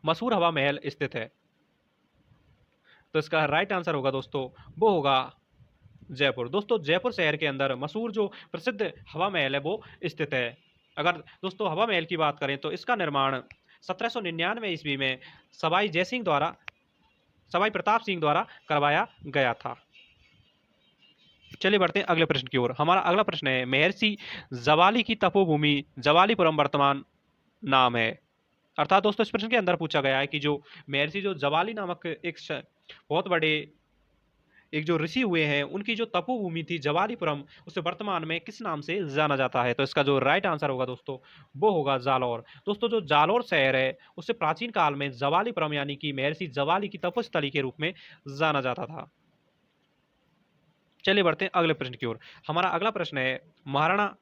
मशहूर हवा महल स्थित है, तो इसका राइट आंसर होगा दोस्तों वो होगा जयपुर। दोस्तों जयपुर शहर के अंदर मशहूर जो प्रसिद्ध हवा महल है वो स्थित है। अगर दोस्तों हवा महल की बात करें तो इसका निर्माण 1799 ईस्वी में सवाई प्रताप सिंह द्वारा करवाया गया था। चलिए बढ़ते हैं अगले प्रश्न की ओर। हमारा अगला प्रश्न है, महर्षि जवाली की तपोभूमि जवालीपुरम वर्तमान नाम है। अर्थात दोस्तों इस प्रश्न के अंदर पूछा गया है कि जो महर्षि जो जवाली नामक बहुत बड़े एक जो ऋषि हुए हैं उनकी जो तपोभूमि थी जवालीपुरम, उसे वर्तमान में किस नाम से जाना जाता है? तो इसका जो राइट आंसर होगा दोस्तों वो होगा जालौर। दोस्तों जो जालौर शहर है उसे प्राचीन काल में जवालीपुरम यानी कि महर्षि जवाली की तपस्थली के रूप में जाना जाता था। चलिए बढ़ते हैं अगले प्रश्न की ओर। हमारा अगला प्रश्न है, महाराणा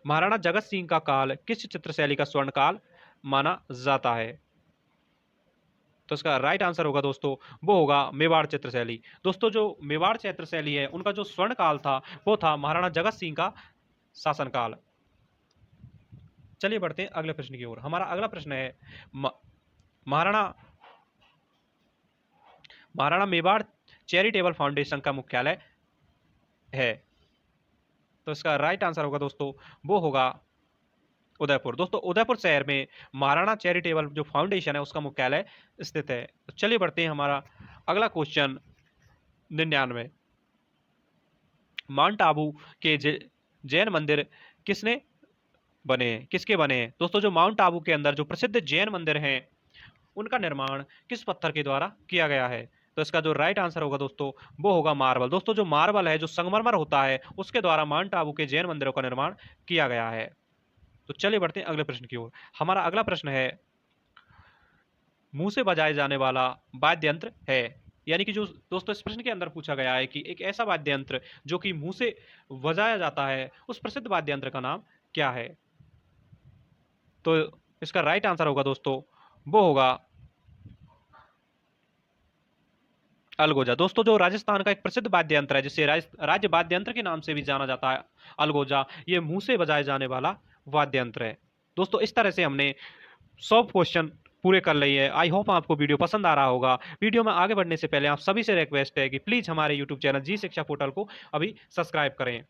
महाराणा जगत सिंह का काल किस चित्र शैली का स्वर्ण काल माना जाता है? तो इसका राइट आंसर होगा दोस्तों वो होगा मेवाड़ चित्रशैली। दोस्तों जो मेवाड़ चित्रशैली है उनका जो स्वर्ण काल था वो था महाराणा जगत सिंह का शासनकाल। चलिए बढ़ते हैं अगले प्रश्न की ओर। हमारा अगला प्रश्न है, महाराणा महाराणा मेवाड़ चैरिटेबल फाउंडेशन का मुख्यालय है। तो इसका राइट आंसर होगा दोस्तों वो होगा उदयपुर। दोस्तों उदयपुर शहर में महाराणा चैरिटेबल जो फाउंडेशन है उसका मुख्यालय स्थित है। तो चलिए बढ़ते हैं हमारा अगला क्वेश्चन 99। माउंट आबू के जैन मंदिर किसके बने हैं? दोस्तों जो माउंट आबू के अंदर जो प्रसिद्ध जैन मंदिर हैं उनका निर्माण किस पत्थर के द्वारा किया गया है? तो इसका जो राइट आंसर होगा दोस्तों वो होगा मार्बल। दोस्तों जो मार्बल है जो संगमरमर होता है उसके द्वारा माउंट आबू के जैन मंदिरों का निर्माण किया गया है। तो चलिए बढ़ते हैं अगले प्रश्न की ओर। हमारा अगला प्रश्न है, मुंह से बजाए जाने वाला वाद्य यंत्र है, यानी कि जो दोस्तों इस प्रश्न के अंदर पूछा गया है कि एक ऐसा वाद्य यंत्र जो कि मुंह से बजाया जाता है उस प्रसिद्ध वाद्य यंत्र का नाम क्या है? तो इसका राइट आंसर होगा दोस्तों वो होगा अलगोजा। दोस्तों जो राजस्थान का एक प्रसिद्ध वाद्य यंत्र है जिसे राज्य वाद्य यंत्र के नाम से भी जाना जाता है अलगोजा, ये मुंह से बजाए जाने वाला वाद्य यंत्र है। दोस्तों इस तरह से हमने 100 क्वेश्चन पूरे कर लिए हैं। आई होप आपको वीडियो पसंद आ रहा होगा। वीडियो में आगे बढ़ने से पहले आप सभी से रिक्वेस्ट है कि प्लीज़ हमारे YouTube channel Ji Shiksha portal को अभी सब्सक्राइब करें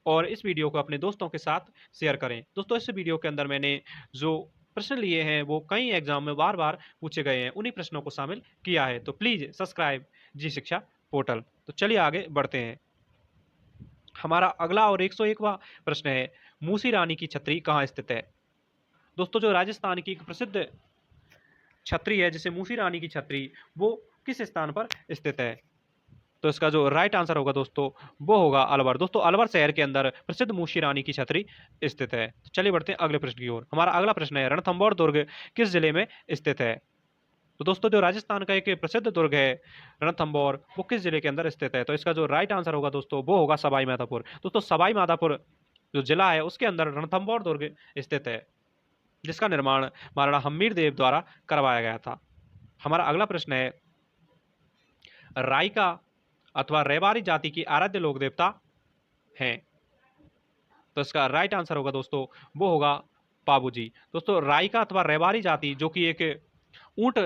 और इस वीडियो को अपने दोस्तों के साथ शेयर करें। दोस्तों इस वीडियो के अंदर मैंने जो प्रश्न लिए हैं वो कई एग्जाम में बार बार पूछे गए हैं, उन्हीं प्रश्नों को शामिल किया है। तो please subscribe ji Shiksha portal. तो चलिए आगे बढ़ते हैं। हमारा अगला और 101वां प्रश्न है, मूसी रानी की छतरी कहाँ स्थित है? दोस्तों जो राजस्थान की एक प्रसिद्ध छतरी है जिसे मूसी रानी की छतरी, वो किस स्थान पर स्थित है? तो इसका जो राइट आंसर होगा दोस्तों वो होगा अलवर। दोस्तों अलवर शहर के अंदर प्रसिद्ध मूसी रानी की छतरी स्थित है। तो चलिए बढ़ते हैं अगले प्रश्न की ओर। हमारा अगला प्रश्न है, रणथंभौर दुर्ग किस जिले में स्थित है? तो दोस्तों जो राजस्थान का एक प्रसिद्ध दुर्ग है रणथंभौर, वो किस जिले के अंदर स्थित है? तो इसका जो राइट आंसर होगा दोस्तों वो होगा सवाई माधोपुर। दोस्तों सवाई माधोपुर जो जिला है उसके अंदर रणथंभौर दुर्ग स्थित है, जिसका निर्माण महाराणा हम्मीर देव द्वारा करवाया गया था। हमारा अगला प्रश्न है, रायका अथवा रेवारी जाति की आराध्य लोक देवता हैं? तो इसका राइट आंसर होगा दोस्तों वो होगा पाबूजी। दोस्तों रायका अथवा रेवारी जाति जो कि एक ऊंट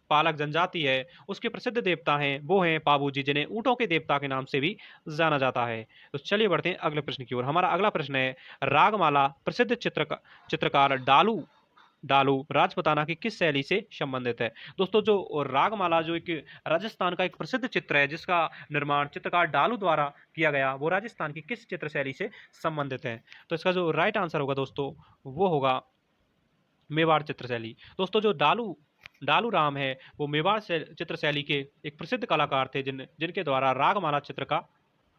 पालक जनजाति है उसके प्रसिद्ध देवता हैं वो हैं पाबूजी, जिन्हें ऊंटों के देवता के नाम से भी जाना जाता है। तो चलिए बढ़ते हैं अगले प्रश्न की ओर। हमारा अगला प्रश्न है, रागमाला प्रसिद्ध चित्रकार डालू डालू राजपूताना की किस शैली से संबंधित है? दोस्तों जो रागमाला जो एक राजस्थान का एक प्रसिद्ध चित्र है जिसका निर्माण चित्रकार डालू द्वारा किया गया, वो राजस्थान की किस चित्र शैली से संबंधित है? तो इसका जो राइट आंसर होगा दोस्तों वो होगा मेवाड़ चित्र शैली। दोस्तों जो डालू डालू राम है वो मेवाड़ चित्र शैली के एक प्रसिद्ध कलाकार थे जिनके द्वारा रागमाला चित्र का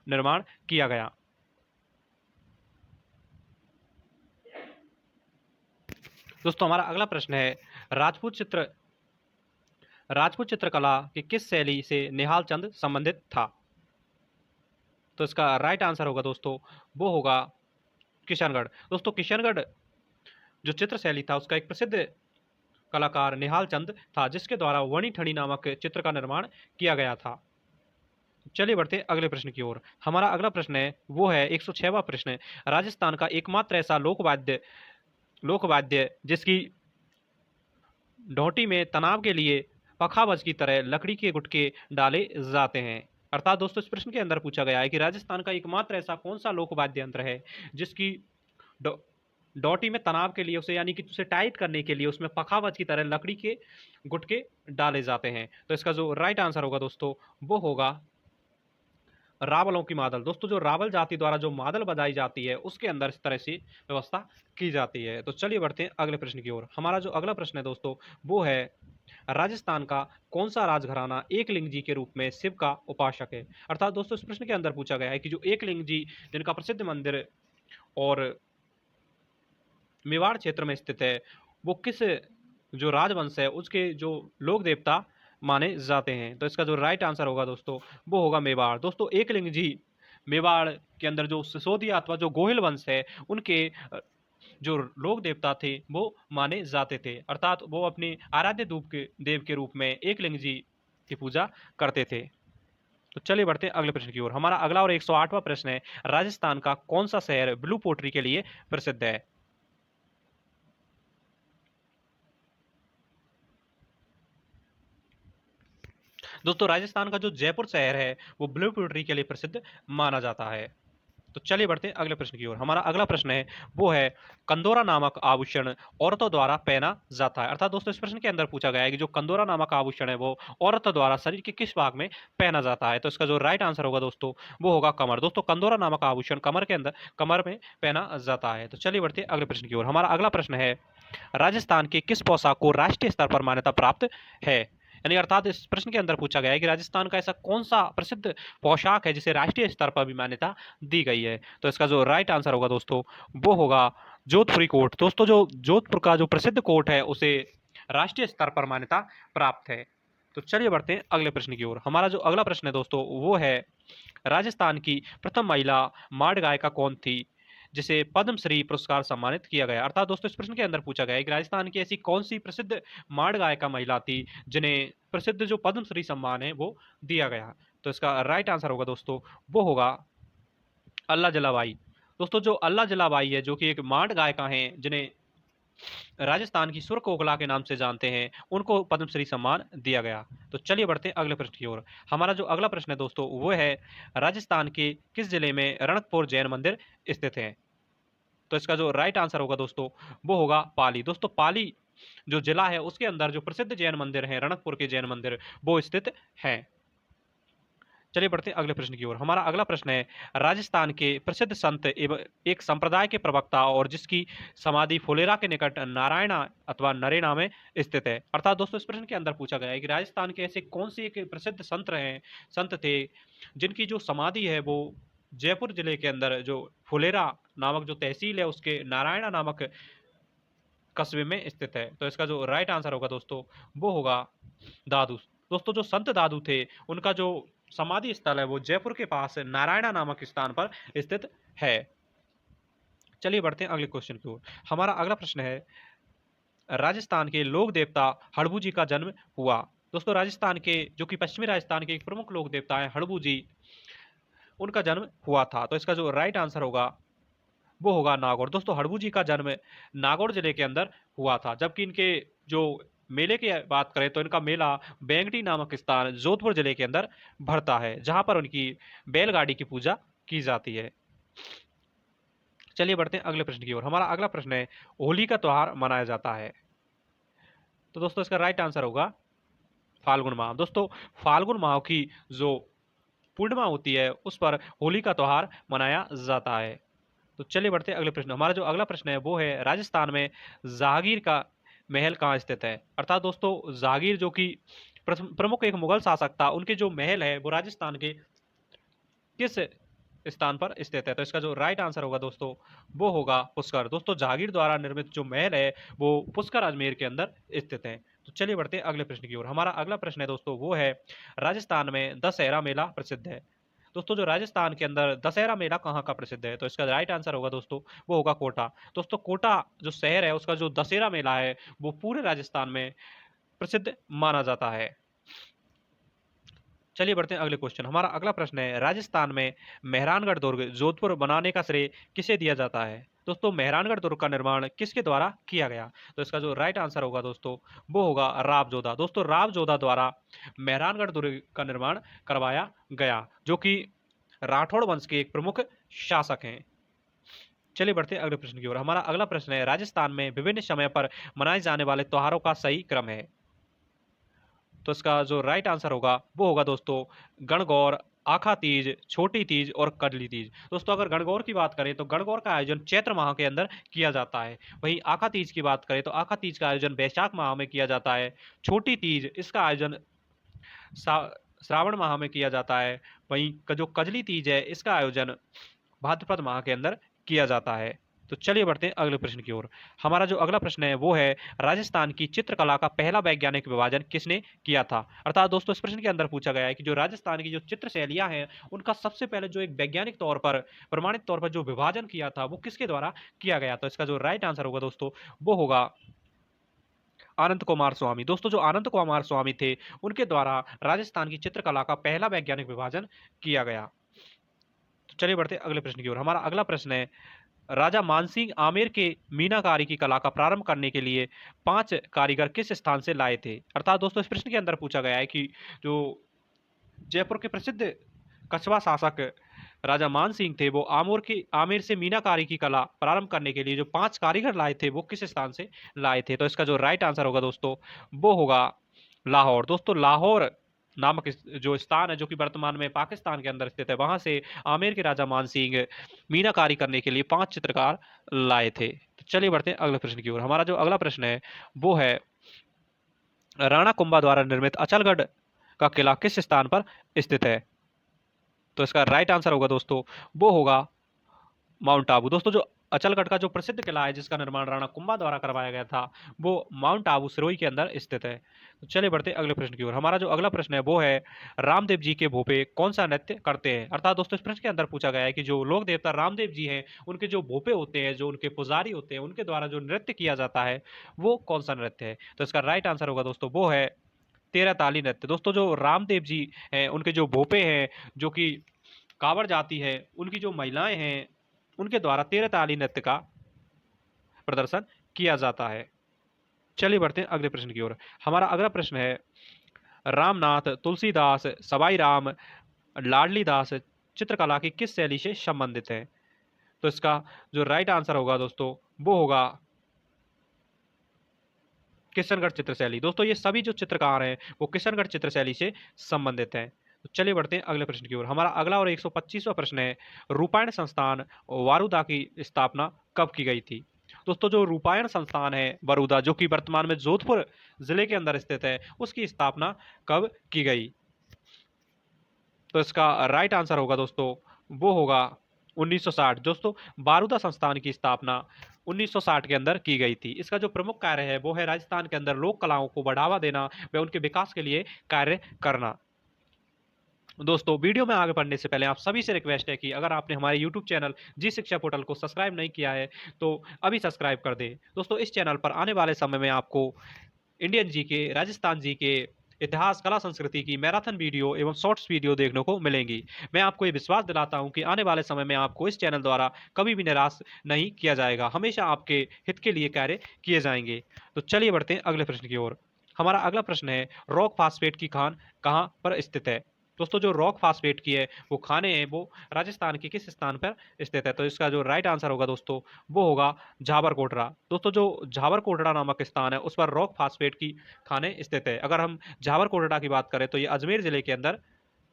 निर्माण किया गया। दोस्तों हमारा अगला प्रश्न है राजपूत चित्रकला की किस शैली से निहाल चंद संबंधित था? तो इसका राइट आंसर होगा दोस्तों वो होगा किशनगढ़। दोस्तों किशनगढ़ जो चित्र शैली था उसका एक प्रसिद्ध कलाकार निहाल चंद था जिसके द्वारा वणी ठणी नामक चित्र का निर्माण किया गया था। चलिए बढ़ते हैं अगले प्रश्न की ओर। हमारा अगला प्रश्न है वो है 106वां प्रश्न। राजस्थान का एकमात्र ऐसा लोकवाद्य जिसकी ढोंटी में तनाव के लिए पखावज की तरह लकड़ी के गुटके डाले जाते हैं। अर्थात दोस्तों इस प्रश्न के अंदर पूछा गया है कि राजस्थान का एकमात्र ऐसा कौन सा लोक वाद्य यंत्र है जिसकी डो- डोटी में तनाव के लिए उसे यानी कि उसे टाइट करने के लिए उसमें पखावज की तरह लकड़ी के गुटके डाले जाते हैं। तो इसका जो राइट आंसर होगा दोस्तों वो होगा रावलों की मादल। दोस्तों जो रावल जाति द्वारा जो मादल बजाई जाती है उसके अंदर इस तरह से व्यवस्था की जाती है। तो चलिए बढ़ते हैं अगले प्रश्न की ओर। हमारा जो अगला प्रश्न है दोस्तों वो है राजस्थान का कौन सा राजघराना एकलिंग जी के रूप में शिव का उपासक है? अर्थात दोस्तों इस प्रश्न के अंदर पूछा गया है कि जो एकलिंग जी जिनका प्रसिद्ध मंदिर और मेवाड़ क्षेत्र में स्थित है वो किस जो राजवंश है उसके जो लोक देवता माने जाते हैं? तो इसका जो राइट आंसर होगा दोस्तों वो होगा मेवाड़। दोस्तों एकलिंग जी मेवाड़ के अंदर जो सिसोदिया अथवा जो गोहिल वंश है उनके जो लोक देवता थे वो माने जाते थे। अर्थात वो अपने आराध्य देव के रूप में एकलिंग जी की पूजा करते थे। तो चलिए बढ़ते हैं अगले प्रश्न की ओर। हमारा अगला और 108वां प्रश्न है राजस्थान का कौन सा शहर ब्लू पोट्री के लिए प्रसिद्ध है? दोस्तों राजस्थान का जो जयपुर शहर है वो ब्लू पोट्री के लिए प्रसिद्ध माना जाता है। तो चलिए बढ़ते हैं अगले प्रश्न की ओर। हमारा अगला प्रश्न है वो है कंदोरा नामक आभूषण औरतों द्वारा पहना जाता है। अर्थात दोस्तों इस प्रश्न के अंदर पूछा गया है कि जो कंदोरा नामक आभूषण है वो औरतों द्वारा शरीर के किस भाग में पहना जाता है? तो इसका जो राइट आंसर होगा दोस्तों वो होगा कमर। दोस्तों कंदोरा नामक आभूषण कमर में पहना जाता है। तो चलिए बढ़ते हैं अगले प्रश्न की ओर। हमारा अगला प्रश्न है राजस्थान के किस पोशाक को राष्ट्रीय स्तर पर मान्यता प्राप्त है? यानी अर्थात इस प्रश्न के अंदर पूछा गया है कि राजस्थान का ऐसा कौन सा प्रसिद्ध पोशाक है जिसे राष्ट्रीय स्तर पर भी मान्यता दी गई है? तो इसका जो राइट आंसर होगा दोस्तों वो होगा जोधपुरी कोट। दोस्तों जो जोधपुर का जो प्रसिद्ध कोट है उसे राष्ट्रीय स्तर पर मान्यता प्राप्त है। तो चलिए बढ़ते हैं अगले प्रश्न की ओर। हमारा जो अगला प्रश्न है दोस्तों वो है राजस्थान की प्रथम महिला मार्ड गायिका कौन थी जिसे पद्मश्री पुरस्कार सम्मानित किया गया? अर्थात दोस्तों इस प्रश्न के अंदर पूछा गया है कि राजस्थान की ऐसी कौन सी प्रसिद्ध मार्ड गायिका महिला थी जिन्हें प्रसिद्ध जो पद्मश्री सम्मान है वो दिया गया? तो इसका राइट आंसर होगा दोस्तों वो होगा अल्लाह जलाबाई। दोस्तों जो अल्लाह जलाबाई है जो कि एक मार्ड गायिका हैं जिन्हें राजस्थान की सुर कोकिला के नाम से जानते हैं उनको पद्मश्री सम्मान दिया गया। तो चलिए बढ़ते हैं अगले प्रश्न की ओर। हमारा जो अगला प्रश्न है दोस्तों वो है राजस्थान के किस जिले में रणकपुर जैन मंदिर स्थित है? तो इसका जो राइट आंसर होगा दोस्तों वो होगा पाली। दोस्तों पाली जो जिला है उसके अंदर जो प्रसिद्ध जैन मंदिर है रणकपुर के जैन मंदिर वो स्थित हैं। चलिए बढ़ते हैं अगले प्रश्न की ओर। हमारा अगला प्रश्न है राजस्थान के प्रसिद्ध संत एवं एक संप्रदाय के प्रवक्ता और जिसकी समाधि फुलेरा के निकट नारायणा अथवा नरेना में स्थित है? अर्थात दोस्तों इस प्रश्न के अंदर पूछा गया है कि राजस्थान के ऐसे कौन से एक प्रसिद्ध संत थे जिनकी जो समाधि है वो जयपुर जिले के अंदर जो फुलेरा नामक जो तहसील है उसके नारायणा नामक कस्बे में स्थित है? तो इसका जो राइट आंसर होगा दोस्तों वो होगा दादू। दोस्तों जो संत दादू थे उनका जो समाधि स्थल है वो जयपुर के पास नारायणा नामक स्थान पर स्थित है। चलिए बढ़ते हैं अगले क्वेश्चन की ओर। हमारा अगला प्रश्न है राजस्थान के लोक देवता हड़बू जी का जन्म हुआ? दोस्तों राजस्थान के जो कि पश्चिमी राजस्थान के एक प्रमुख लोक देवता है हड़बू जी उनका जन्म हुआ था। तो इसका जो राइट आंसर होगा वो होगा नागौर। दोस्तों हड़बू जी का जन्म नागौर जिले के अंदर हुआ था जबकि इनके जो मेले की बात करें तो इनका मेला बेंगटी नामक स्थान जोधपुर जिले के अंदर भरता है जहां पर उनकी बैलगाड़ी की पूजा की जाती है। चलिए बढ़ते हैं अगले प्रश्न की ओर। हमारा अगला प्रश्न है होली का त्योहार मनाया जाता है तो दोस्तों इसका राइट आंसर होगा फाल्गुन माह। दोस्तों फाल्गुन माह की जो पूर्णिमा होती है उस पर होली का त्योहार मनाया जाता है। तो चलिए बढ़ते हैं अगले प्रश्न। हमारा जो अगला प्रश्न है वो है राजस्थान में जहांगीर का महल कहाँ स्थित है। अर्थात दोस्तों जहांगीर जो कि प्रमुख एक मुगल शासक था, उनके जो महल है वो राजस्थान के किस स्थान पर स्थित है। तो इसका जो राइट आंसर होगा दोस्तों वो होगा पुष्कर। दोस्तों जहांगीर द्वारा निर्मित जो महल है वो पुष्कर अजमेर के अंदर स्थित है। तो चलिए बढ़ते हैं अगले प्रश्न की ओर। हमारा अगला प्रश्न है दोस्तों वो है राजस्थान में दशहरा मेला प्रसिद्ध है। दोस्तों जो राजस्थान के अंदर दशहरा मेला कहाँ का प्रसिद्ध है, तो इसका राइट आंसर होगा दोस्तों वो होगा कोटा। दोस्तों कोटा जो शहर है उसका जो दशहरा मेला है वो पूरे राजस्थान में प्रसिद्ध माना जाता है। चलिए बढ़ते हैं अगले क्वेश्चन। हमारा अगला प्रश्न है राजस्थान में मेहरानगढ़ दुर्ग जोधपुर बनाने का श्रेय किसे दिया जाता है। दोस्तों मेहरानगढ़ दुर्ग का निर्माण किसके द्वारा किया गया, तो इसका जो राइट आंसर होगा दोस्तों वो होगा राव जोधा। दोस्तों राव जोधा द्वारा मेहरानगढ़ दुर्ग का निर्माण करवाया गया, जो कि राठौड़ वंश के एक प्रमुख शासक हैं। चलिए बढ़ते हैं अगले प्रश्न की ओर। हमारा अगला प्रश्न है राजस्थान में विभिन्न समय पर मनाए जाने वाले त्योहारों का सही क्रम है। तो इसका जो राइट आंसर होगा वो होगा दोस्तों गणगौर, आखा तीज, छोटी तीज और कजली तीज। दोस्तों अगर गणगौर की बात करें तो गणगौर का आयोजन चैत्र माह के अंदर किया जाता है। वहीं आखा तीज की बात करें तो आखा तीज का आयोजन वैशाख माह में किया जाता है। छोटी तीज इसका आयोजन श्रावण माह में किया जाता है। वहीं जो कजली तीज है इसका आयोजन भाद्रपद माह के अंदर किया जाता है। तो चलिए बढ़ते हैं अगले प्रश्न की ओर। हमारा जो अगला प्रश्न है वो है राजस्थान की चित्रकला का पहला वैज्ञानिक विभाजन किसने किया था। अर्थात दोस्तों इस प्रश्न के अंदर पूछा गया है कि जो राजस्थान की जो चित्र शैलियां हैं उनका सबसे पहले जो एक वैज्ञानिक तौर पर प्रमाणित तौर पर जो विभाजन किया था वो किसके द्वारा किया गया। तो इसका जो राइट आंसर होगा दोस्तों वो होगा आनंद कुमार स्वामी। दोस्तों जो आनंद कुमार स्वामी थे उनके द्वारा राजस्थान की चित्रकला का पहला वैज्ञानिक विभाजन किया गया। तो चलिए बढ़ते हैं अगले प्रश्न की ओर। हमारा अगला प्रश्न है राजा मानसिंह आमेर के मीनाकारी की कला का प्रारंभ करने के लिए 5 कारीगर किस स्थान से लाए थे। अर्थात दोस्तों इस प्रश्न के अंदर पूछा गया है कि जो जयपुर के प्रसिद्ध कछवा शासक राजा मान सिंह थे वो आमेर से मीनाकारी की कला प्रारंभ करने के लिए जो 5 कारीगर लाए थे वो किस स्थान से लाए थे। तो इसका जो राइट आंसर होगा दोस्तों वो होगा लाहौर। दोस्तों लाहौर नामक जो स्थान है जो कि वर्तमान में पाकिस्तान के अंदर स्थित है, वहां से आमेर के राजा मान सिंह मीनाकारी करने के लिए 5 चित्रकार लाए थे। तो चलिए बढ़ते हैं अगले प्रश्न की ओर। हमारा जो अगला प्रश्न है वो है राणा कुंभा द्वारा निर्मित अचलगढ़ का किला किस स्थान पर स्थित है। तो इसका राइट आंसर होगा दोस्तों वो होगा माउंट आबू। दोस्तों जो अचलगढ़ का जो प्रसिद्ध किला है जिसका निर्माण राणा कुंभा द्वारा करवाया गया था वो माउंट आबू सिरोही के अंदर स्थित है। तो चलिए बढ़ते हैं अगले प्रश्न की ओर। हमारा जो अगला प्रश्न है वो है रामदेव जी के भोपे कौन सा नृत्य करते हैं। अर्थात दोस्तों इस प्रश्न के अंदर पूछा गया है कि जो लोक देवता रामदेव जी हैं उनके जो भोपे होते हैं, जो उनके पुजारी होते हैं, उनके द्वारा जो नृत्य किया जाता है वो कौन सा नृत्य है। तो इसका राइट आंसर होगा दोस्तों वो है तेरह ताली नृत्य। दोस्तों जो रामदेव जी हैं उनके जो भोपे हैं जो कि कांवड़ जाति है उनकी जो महिलाएं हैं उनके द्वारा 13 ताली नृत्य का प्रदर्शन किया जाता है। चलिए बढ़ते हैं अगले प्रश्न की ओर। हमारा अगला प्रश्न है रामनाथ, तुलसीदास, सवाई राम, लाडली दास चित्रकला की किस शैली से संबंधित है। तो इसका जो राइट आंसर होगा दोस्तों वो होगा किशनगढ़ चित्र शैली। दोस्तों ये सभी जो चित्रकार हैं वो किशनगढ़ चित्र शैली से संबंधित हैं। तो चलिए बढ़ते हैं अगले प्रश्न की ओर। हमारा अगला और 125वां प्रश्न है रूपायण संस्थान वारुदा की स्थापना कब की गई थी। दोस्तों जो रूपायण संस्थान है बरूदा जो कि वर्तमान में जोधपुर जिले के अंदर स्थित है उसकी स्थापना कब की गई। तो इसका राइट आंसर होगा दोस्तों वो होगा 1960। दोस्तों बारूदा संस्थान की स्थापना 1960 के अंदर की गई थी। इसका जो प्रमुख कार्य है वो है राजस्थान के अंदर लोक कलाओं को बढ़ावा देना व उनके विकास के लिए कार्य करना। दोस्तों वीडियो में आगे बढ़ने से पहले आप सभी से रिक्वेस्ट है कि अगर आपने हमारे YouTube channel Ji Shiksha portal को सब्सक्राइब नहीं किया है तो अभी सब्सक्राइब कर दें। दोस्तों इस चैनल पर आने वाले समय में आपको इंडियन जी के, राजस्थान जी के, इतिहास, कला, संस्कृति की मैराथन वीडियो एवं शॉर्ट्स वीडियो देखने को मिलेंगी। मैं आपको ये विश्वास दिलाता हूं कि आने वाले समय में आपको इस चैनल द्वारा कभी भी निराश नहीं किया जाएगा, हमेशा आपके हित के लिए कार्य किए जाएंगे। तो चलिए बढ़ते हैं अगले प्रश्न की ओर। हमारा अगला प्रश्न है रॉक फास्फेट की खान कहाँ पर स्थित है। दोस्तों जो रॉक फास्फेट की है वो खाने हैं वो राजस्थान के किस स्थान पर स्थित है? तो इसका जो राइट आंसर होगा दोस्तों वो होगा झाबरकोटरा। दोस्तों जो झाबरकोटरा नामक स्थान है उस पर रॉक फास्फेट की खाने स्थित है। अगर हम झाबरकोटरा की बात करें तो ये अजमेर जिले के अंदर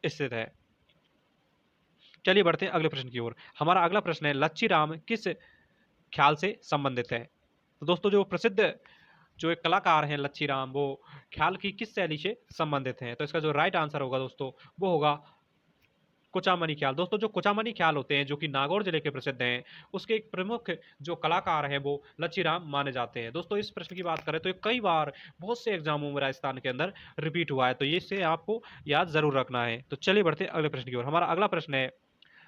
स्थित है। चलिए बढ़ते हैं अगले प्रश्न की ओर। हमारा अगला प्रश्न है लच्छी राम किस ख्याल से संबंधित है? तो दोस्तों जो प्रसिद्ध जो एक कलाकार हैं लच्छी राम वो ख्याल की किस शैली से संबंधित हैं? तो इसका जो राइट आंसर होगा दोस्तों वो होगा कुचामनी ख्याल। दोस्तों जो कुचामनी ख्याल होते हैं जो कि नागौर जिले के प्रसिद्ध हैं उसके एक प्रमुख जो कलाकार हैं वो लच्छी राम माने जाते हैं। दोस्तों इस प्रश्न की बात करें तो ये कई बार बहुत से एग्जामों में राजस्थान के अंदर रिपीट हुआ है, तो ये से आपको याद जरूर रखना है। तो चलिए बढ़ते हैं अगले प्रश्न की ओर। हमारा अगला प्रश्न है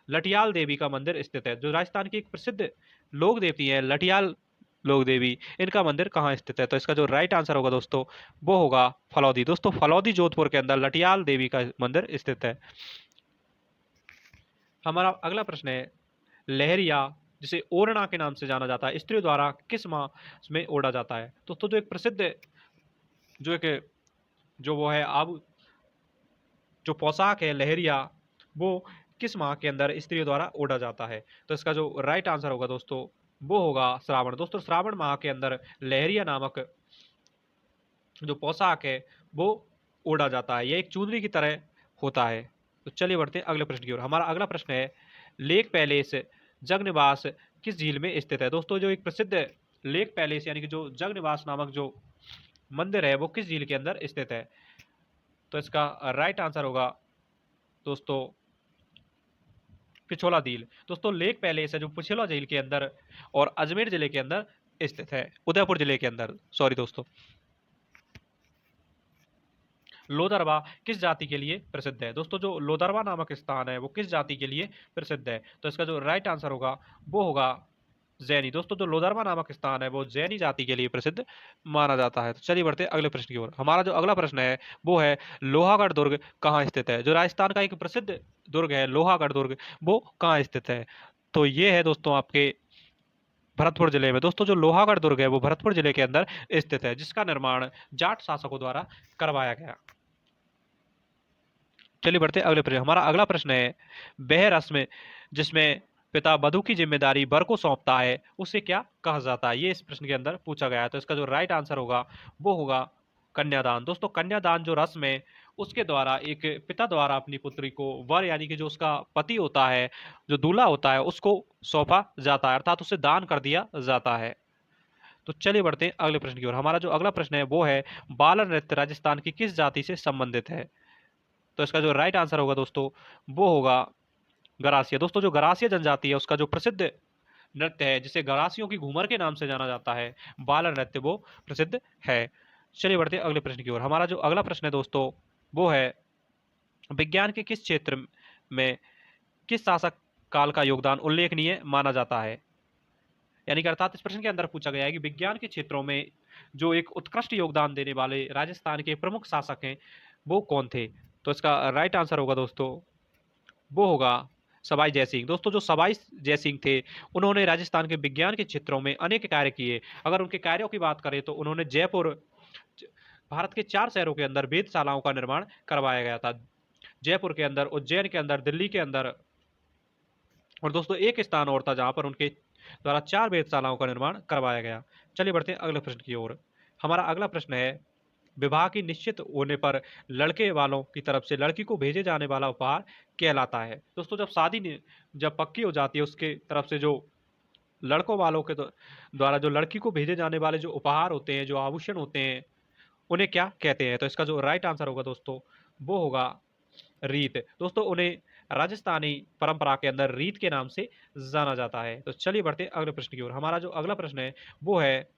लठियाल देवी का मंदिर स्थित है। जो राजस्थान की एक प्रसिद्ध लोक देवती है लठियाल लोक देवी, इनका मंदिर कहाँ स्थित है? तो इसका जो राइट आंसर होगा दोस्तों वो होगा फलौदी। दोस्तों फलौदी जोधपुर के अंदर लठियाल देवी का मंदिर स्थित है। हमारा अगला प्रश्न है लहरिया जिसे ओरना के नाम से जाना जाता है स्त्रियों द्वारा किस मास में ओढ़ा जाता है? दोस्तों जो एक प्रसिद्ध जो एक जो वो है अब जो पोशाक है लहरिया वो किस माह के अंदर स्त्रियों द्वारा ओढ़ा जाता है? तो इसका जो राइट आंसर होगा दोस्तों वो होगा श्रावण। दोस्तों श्रावण माह के अंदर लहरिया नामक जो पोशाक है वो ओढ़ा जाता है। यह एक चुनरी की तरह होता है। तो चलिए बढ़ते हैं अगले प्रश्न की ओर। हमारा अगला प्रश्न है लेक पैलेस जगनिवास किस झील में स्थित है? दोस्तों जो एक प्रसिद्ध लेक पैलेस यानी कि जो जगनिवास नामक जो मंदिर है वो किस झील के अंदर स्थित है? तो इसका राइट आंसर होगा दोस्तों पिछोला झील। दोस्तों लेक पैलेस है जो पिछोला झील के अंदर और अजमेर जिले के अंदर स्थित है, उदयपुर जिले के अंदर, सॉरी दोस्तों। लोदरवा किस जाति के लिए प्रसिद्ध है? दोस्तों जो लोदरवा नामक स्थान है वो किस जाति के लिए प्रसिद्ध है? तो इसका जो राइट आंसर होगा वो होगा जैनी। दोस्तों जो लोदरवा नामक स्थान है वो जैनी जाति के लिए प्रसिद्ध माना जाता है। तो चलिए बढ़ते हैं अगले प्रश्न की ओर। हमारा जो अगला प्रश्न है वो है लोहागढ़ दुर्ग कहाँ स्थित है? जो राजस्थान का एक प्रसिद्ध दुर्ग है लोहागढ़ दुर्ग वो कहाँ स्थित है? तो ये है दोस्तों आपके भरतपुर जिले में। दोस्तों जो लोहागढ़ दुर्ग है वो भरतपुर जिले के अंदर स्थित है जिसका निर्माण जाट शासकों द्वारा करवाया गया। चलिए बढ़ते हैं अगले प्रश्न। हमारा अगला प्रश्न है वह रस्म जिसमें पिता वधू की जिम्मेदारी वर को सौंपता है उसे क्या कहा जाता है? ये इस प्रश्न के अंदर पूछा गया है। तो इसका जो राइट आंसर होगा वो होगा कन्यादान। दोस्तों कन्यादान जो रस्म है उसके द्वारा एक पिता द्वारा अपनी पुत्री को वर यानी कि जो उसका पति होता है जो दूल्हा होता है उसको सौंपा जाता है, अर्थात उसे दान कर दिया जाता है। तो चलिए बढ़ते हैं अगले प्रश्न की ओर। हमारा जो अगला प्रश्न है वो है बाल नृत्य राजस्थान की किस जाति से संबंधित है? तो इसका जो राइट आंसर होगा दोस्तों वो होगा गरासिया। दोस्तों जो गरासिया जनजाति है उसका जो प्रसिद्ध नृत्य है जिसे गरासियों की घूमर के नाम से जाना जाता है बाल नृत्य वो प्रसिद्ध है। चलिए बढ़ते हैं अगले प्रश्न की ओर। हमारा जो अगला प्रश्न है दोस्तों वो है विज्ञान के किस क्षेत्र में किस शासक काल का योगदान उल्लेखनीय माना जाता है? यानी कि अर्थात इस प्रश्न के अंदर पूछा गया है कि विज्ञान के क्षेत्रों में जो एक उत्कृष्ट योगदान देने वाले राजस्थान के प्रमुख शासक हैं वो कौन थे? तो इसका राइट आंसर होगा दोस्तों वो होगा सवाई जयसिंह। दोस्तों जो सवाई जयसिंह थे उन्होंने राजस्थान के विज्ञान के क्षेत्रों में अनेक कार्य किए। अगर उनके कार्यों की बात करें तो उन्होंने जयपुर भारत के 4 शहरों के अंदर वेधशालाओं का निर्माण करवाया गया था। जयपुर के अंदर, उज्जैन के अंदर, दिल्ली के अंदर और दोस्तों एक स्थान और था जहां पर उनके द्वारा 4 वेधशालाओं का निर्माण करवाया गया। चलिए बढ़ते हैं अगले प्रश्न की ओर। हमारा अगला प्रश्न है विवाह की निश्चित होने पर लड़के वालों की तरफ से लड़की को भेजे जाने वाला उपहार कहलाता है? दोस्तों जब जब पक्की हो जाती है उसके तरफ से जो लड़कों वालों के द्वारा जो लड़की को भेजे जाने वाले जो उपहार होते हैं जो आभूषण होते हैं उन्हें क्या कहते हैं? तो इसका जो राइट आंसर होगा दोस्तों वो होगा रीत। दोस्तों उन्हें राजस्थानी परंपरा के अंदर रीत के नाम से जाना जाता है। तो चलिए बढ़ते हैं अगले प्रश्न की ओर। हमारा जो अगला प्रश्न है वो है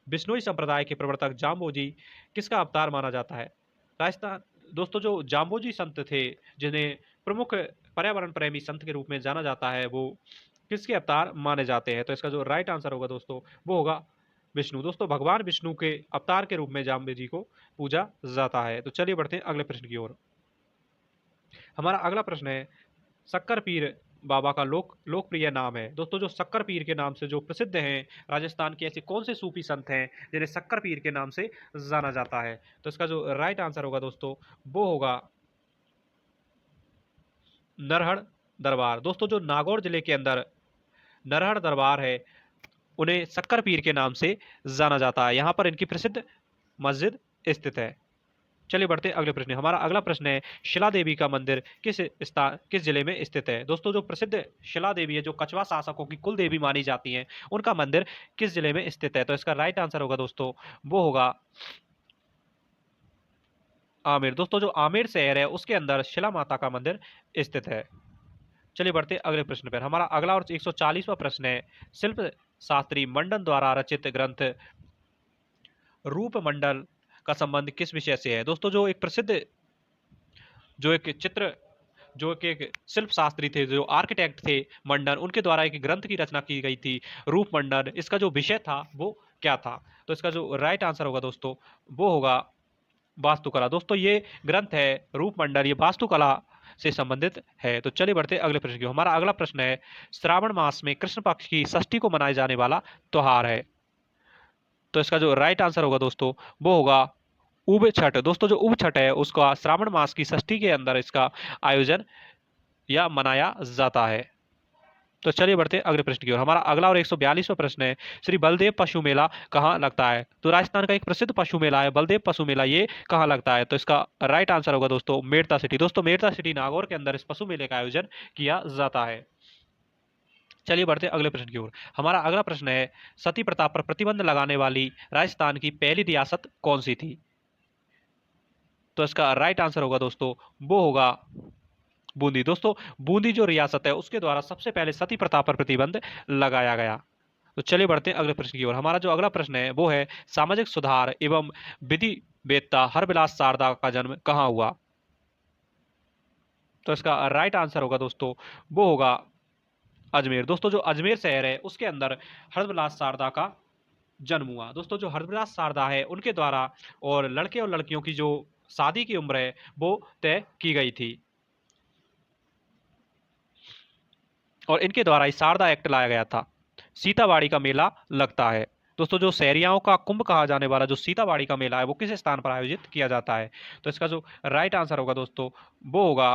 बिश्नोई संप्रदाय के प्रवर्तक जाम्बोजी किसका अवतार माना जाता है? राजस्थान दोस्तों जो जाम्बोजी संत थे जिन्हें प्रमुख पर्यावरण प्रेमी संत के रूप में जाना जाता है वो किसके अवतार माने जाते हैं? तो इसका जो राइट आंसर होगा दोस्तों वो होगा विष्णु। दोस्तों भगवान विष्णु के अवतार के रूप में जाम्बोजी को पूजा जाता है। तो चलिए बढ़ते हैं अगले प्रश्न की ओर। हमारा अगला प्रश्न है शक्कर पीर बाबा का लोकप्रिय नाम है। दोस्तों जो शक्कर पीर के नाम से जो प्रसिद्ध हैं राजस्थान के ऐसे कौन से सूफी संत हैं जिन्हें शक्कर पीर के नाम से जाना जाता है? तो इसका जो राइट आंसर होगा दोस्तों वो होगा नरहड़ दरबार। दोस्तों जो नागौर जिले के अंदर नरहड़ दरबार है, उन्हें शक्कर पीर के नाम से जाना जाता है। यहाँ पर इनकी प्रसिद्ध मस्जिद स्थित है। चलिए बढ़ते हैं अगले प्रश्न में। हमारा अगला प्रश्न है, शिला देवी का मंदिर किस जिले में स्थित है। दोस्तों जो प्रसिद्ध शिला देवी है, जो कछवा शासकों की कुल देवी मानी जाती हैं, उनका मंदिर किस जिले में स्थित है। तो इसका राइट आंसर होगा दोस्तों, वो होगा आमेर। दोस्तों जो आमेर शहर है, उसके अंदर शिला माता का मंदिर स्थित है। चलिए बढ़ते हैं अगले प्रश्न पर। हमारा अगला और 140वां प्रश्न है, शिल्प शास्त्री मंडन द्वारा रचित ग्रंथ रूप मंडल का संबंध किस विषय से है। दोस्तों जो एक प्रसिद्ध जो एक चित्र जो कि एक शिल्प शास्त्री थे, जो आर्किटेक्ट थे मंडन, उनके द्वारा एक ग्रंथ की रचना की गई थी रूप मंडन। इसका जो विषय था वो क्या था। तो इसका जो राइट आंसर होगा दोस्तों, वो होगा वास्तुकला। दोस्तों ये ग्रंथ है रूप मंडल, ये वास्तुकला से संबंधित है। तो चलिए बढ़ते हैं अगले प्रश्न की। हमारा अगला प्रश्न है, श्रावण मास में कृष्ण पक्ष की षष्ठी को मनाए जाने वाला त्योहार है। तो इसका जो राइट आंसर होगा दोस्तों, वो होगा उब छठ। दोस्तों जो उब छठ है, उसका श्रावण मास की षष्ठी के अंदर इसका आयोजन या मनाया जाता है। तो चलिए बढ़ते हैं अगले प्रश्न की ओर। हमारा अगला और 142वां प्रश्न है, श्री बलदेव पशु मेला कहाँ लगता है। तो राजस्थान का एक प्रसिद्ध पशु मेला है बलदेव पशु मेला, ये कहाँ लगता है। तो इसका राइट आंसर होगा दोस्तों, मेड़ता सिटी। दोस्तों मेड़ता सिटी नागौर के अंदर इस पशु मेले का आयोजन किया जाता है। चलिए बढ़ते हैं अगले प्रश्न की ओर। हमारा अगला प्रश्न है, सती प्रथा पर प्रतिबंध लगाने वाली राजस्थान की पहली रियासत कौन सी थी। तो इसका राइट आंसर होगा दोस्तों, वो होगा बूंदी। दोस्तों बूंदी जो रियासत है, उसके द्वारा सबसे पहले सती प्रथा पर प्रतिबंध लगाया गया। तो चलिए बढ़ते हैं अगले प्रश्न की ओर। हमारा जो अगला प्रश्न है, वो है सामाजिक सुधार एवं विधि वेत्ता हरविलास शारदा का जन्म कहाँ हुआ। तो इसका राइट आंसर होगा दोस्तों, वो होगा अजमेर। दोस्तों जो अजमेर शहर है, उसके अंदर हरविलास शारदा का जन्म हुआ। दोस्तों जो हरविलास शारदा है, उनके द्वारा और लड़के और लड़कियों की जो शादी की उम्र है, वो तय की गई थी और इनके द्वारा ही शारदा एक्ट लाया गया था। सीताबाड़ी का मेला लगता है। दोस्तों जो शहरियाओं का कुंभ कहा जाने वाला जो सीताबाड़ी का मेला है, वो किस स्थान पर आयोजित किया जाता है। तो इसका जो राइट आंसर होगा दोस्तों, वो होगा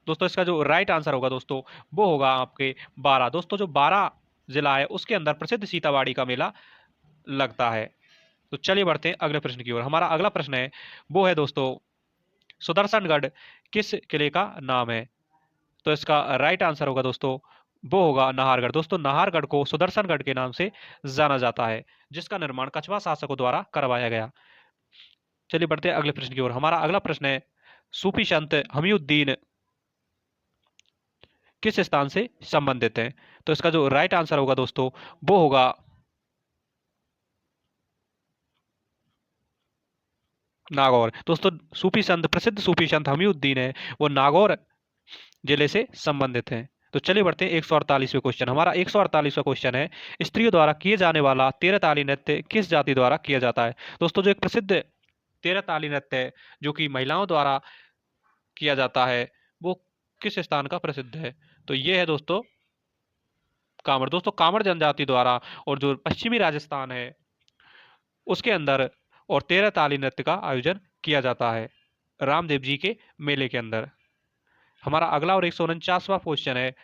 दोस्तों इसका जो राइट आंसर होगा दोस्तों, वो होगा आपके बारह। दोस्तों जो बारह जिला है, उसके अंदर प्रसिद्ध सीताबाड़ी का मेला लगता है। तो चलिए बढ़ते हैं अगले प्रश्न की ओर। हमारा अगला प्रश्न है, वो है दोस्तों सुदर्शनगढ़ किस किले का नाम है। तो इसका राइट आंसर होगा दोस्तों, वो होगा नाहरगढ़। दोस्तों नाहरगढ़ को सुदर्शनगढ़ के नाम से जाना जाता है, जिसका निर्माण कछवा शासकों द्वारा करवाया गया। चलिए बढ़ते हैं अगले प्रश्न की ओर। हमारा अगला प्रश्न है, सूफी संत हमीउद्दीन किस स्थान से संबंधित हैं। तो इसका जो राइट आंसर होगा दोस्तों, वो होगा नागौर। दोस्तों सूफी संत प्रसिद्ध सूफी संत हमीउद्दीन है, वो नागौर जिले से संबंधित हैं। तो चलिए बढ़ते हैं 148वें क्वेश्चन। हमारा 148वां क्वेश्चन है, स्त्रियों द्वारा किए जाने वाला तेरह ताली नृत्य किस जाति द्वारा किया जाता है। दोस्तों जो एक प्रसिद्ध तेरह ताली नृत्य है, जो कि महिलाओं द्वारा किया जाता है, वो किस स्थान का प्रसिद्ध है। तो ये है दोस्तों कांवड़। दोस्तों कांवड़ जनजाति द्वारा और जो पश्चिमी राजस्थान है, उसके अंदर और तेरह ताली नृत्य का आयोजन किया जाता है रामदेव जी के मेले के अंदर। हमारा अगला और 149वां क्वेश्चन है,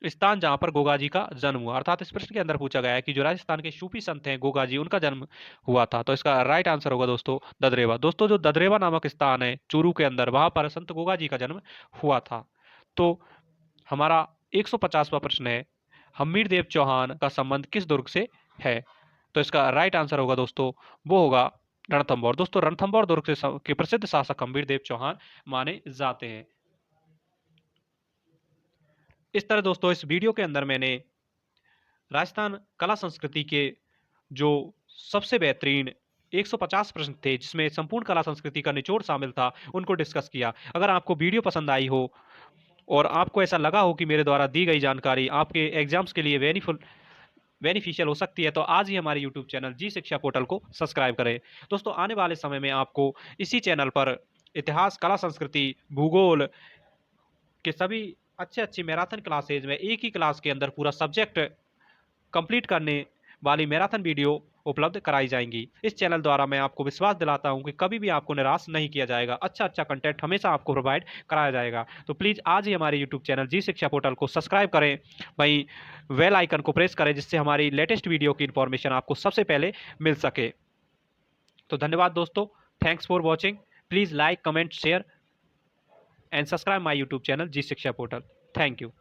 स्थान जहां पर गोगा जी का जन्म हुआ। अर्थात इस प्रश्न के अंदर पूछा गया है कि जो राजस्थान के सूफी संत हैं गोगा जी, उनका जन्म हुआ था। तो इसका राइट आंसर होगा दोस्तों ददरेवा। दोस्तों जो ददरेवा नामक स्थान है चूरू के अंदर, वहां पर संत गोगा जी का जन्म हुआ था। तो हमारा 150वां प्रश्न है, हम्मीर देव चौहान का संबंध किस दुर्ग से है। तो इसका राइट आंसर होगा दोस्तों, वो होगा रणथंभौर। दोस्तों रणथंभौर दुर्ग से के प्रसिद्ध शासक हम्मीर देव चौहान माने जाते हैं। इस तरह दोस्तों इस वीडियो के अंदर मैंने राजस्थान कला संस्कृति के जो सबसे बेहतरीन 150 प्रश्न थे, जिसमें संपूर्ण कला संस्कृति का निचोड़ शामिल था, उनको डिस्कस किया। अगर आपको वीडियो पसंद आई हो और आपको ऐसा लगा हो कि मेरे द्वारा दी गई जानकारी आपके एग्जाम्स के लिए बेनिफिशियल हो सकती है, तो आज ही हमारे YouTube channel Ji Shiksha portal को सब्सक्राइब करें। दोस्तों आने वाले समय में आपको इसी चैनल पर इतिहास, कला संस्कृति, भूगोल के सभी अच्छे अच्छी मैराथन क्लासेज में एक ही क्लास के अंदर पूरा सब्जेक्ट कंप्लीट करने वाली मैराथन वीडियो उपलब्ध कराई जाएंगी। इस चैनल द्वारा मैं आपको विश्वास दिलाता हूं कि कभी भी आपको निराश नहीं किया जाएगा, अच्छा कंटेंट हमेशा आपको प्रोवाइड कराया जाएगा। तो प्लीज़ आज ही हमारे YouTube channel Ji Shiksha portal को सब्सक्राइब करें, वहीं बेल आइकन को प्रेस करें, जिससे हमारी लेटेस्ट वीडियो की इन्फॉर्मेशन आपको सबसे पहले मिल सके। तो धन्यवाद दोस्तों, thanks for watching. Please like, comment, share and subscribe my YouTube channel Ji Shiksha portal. Thank you.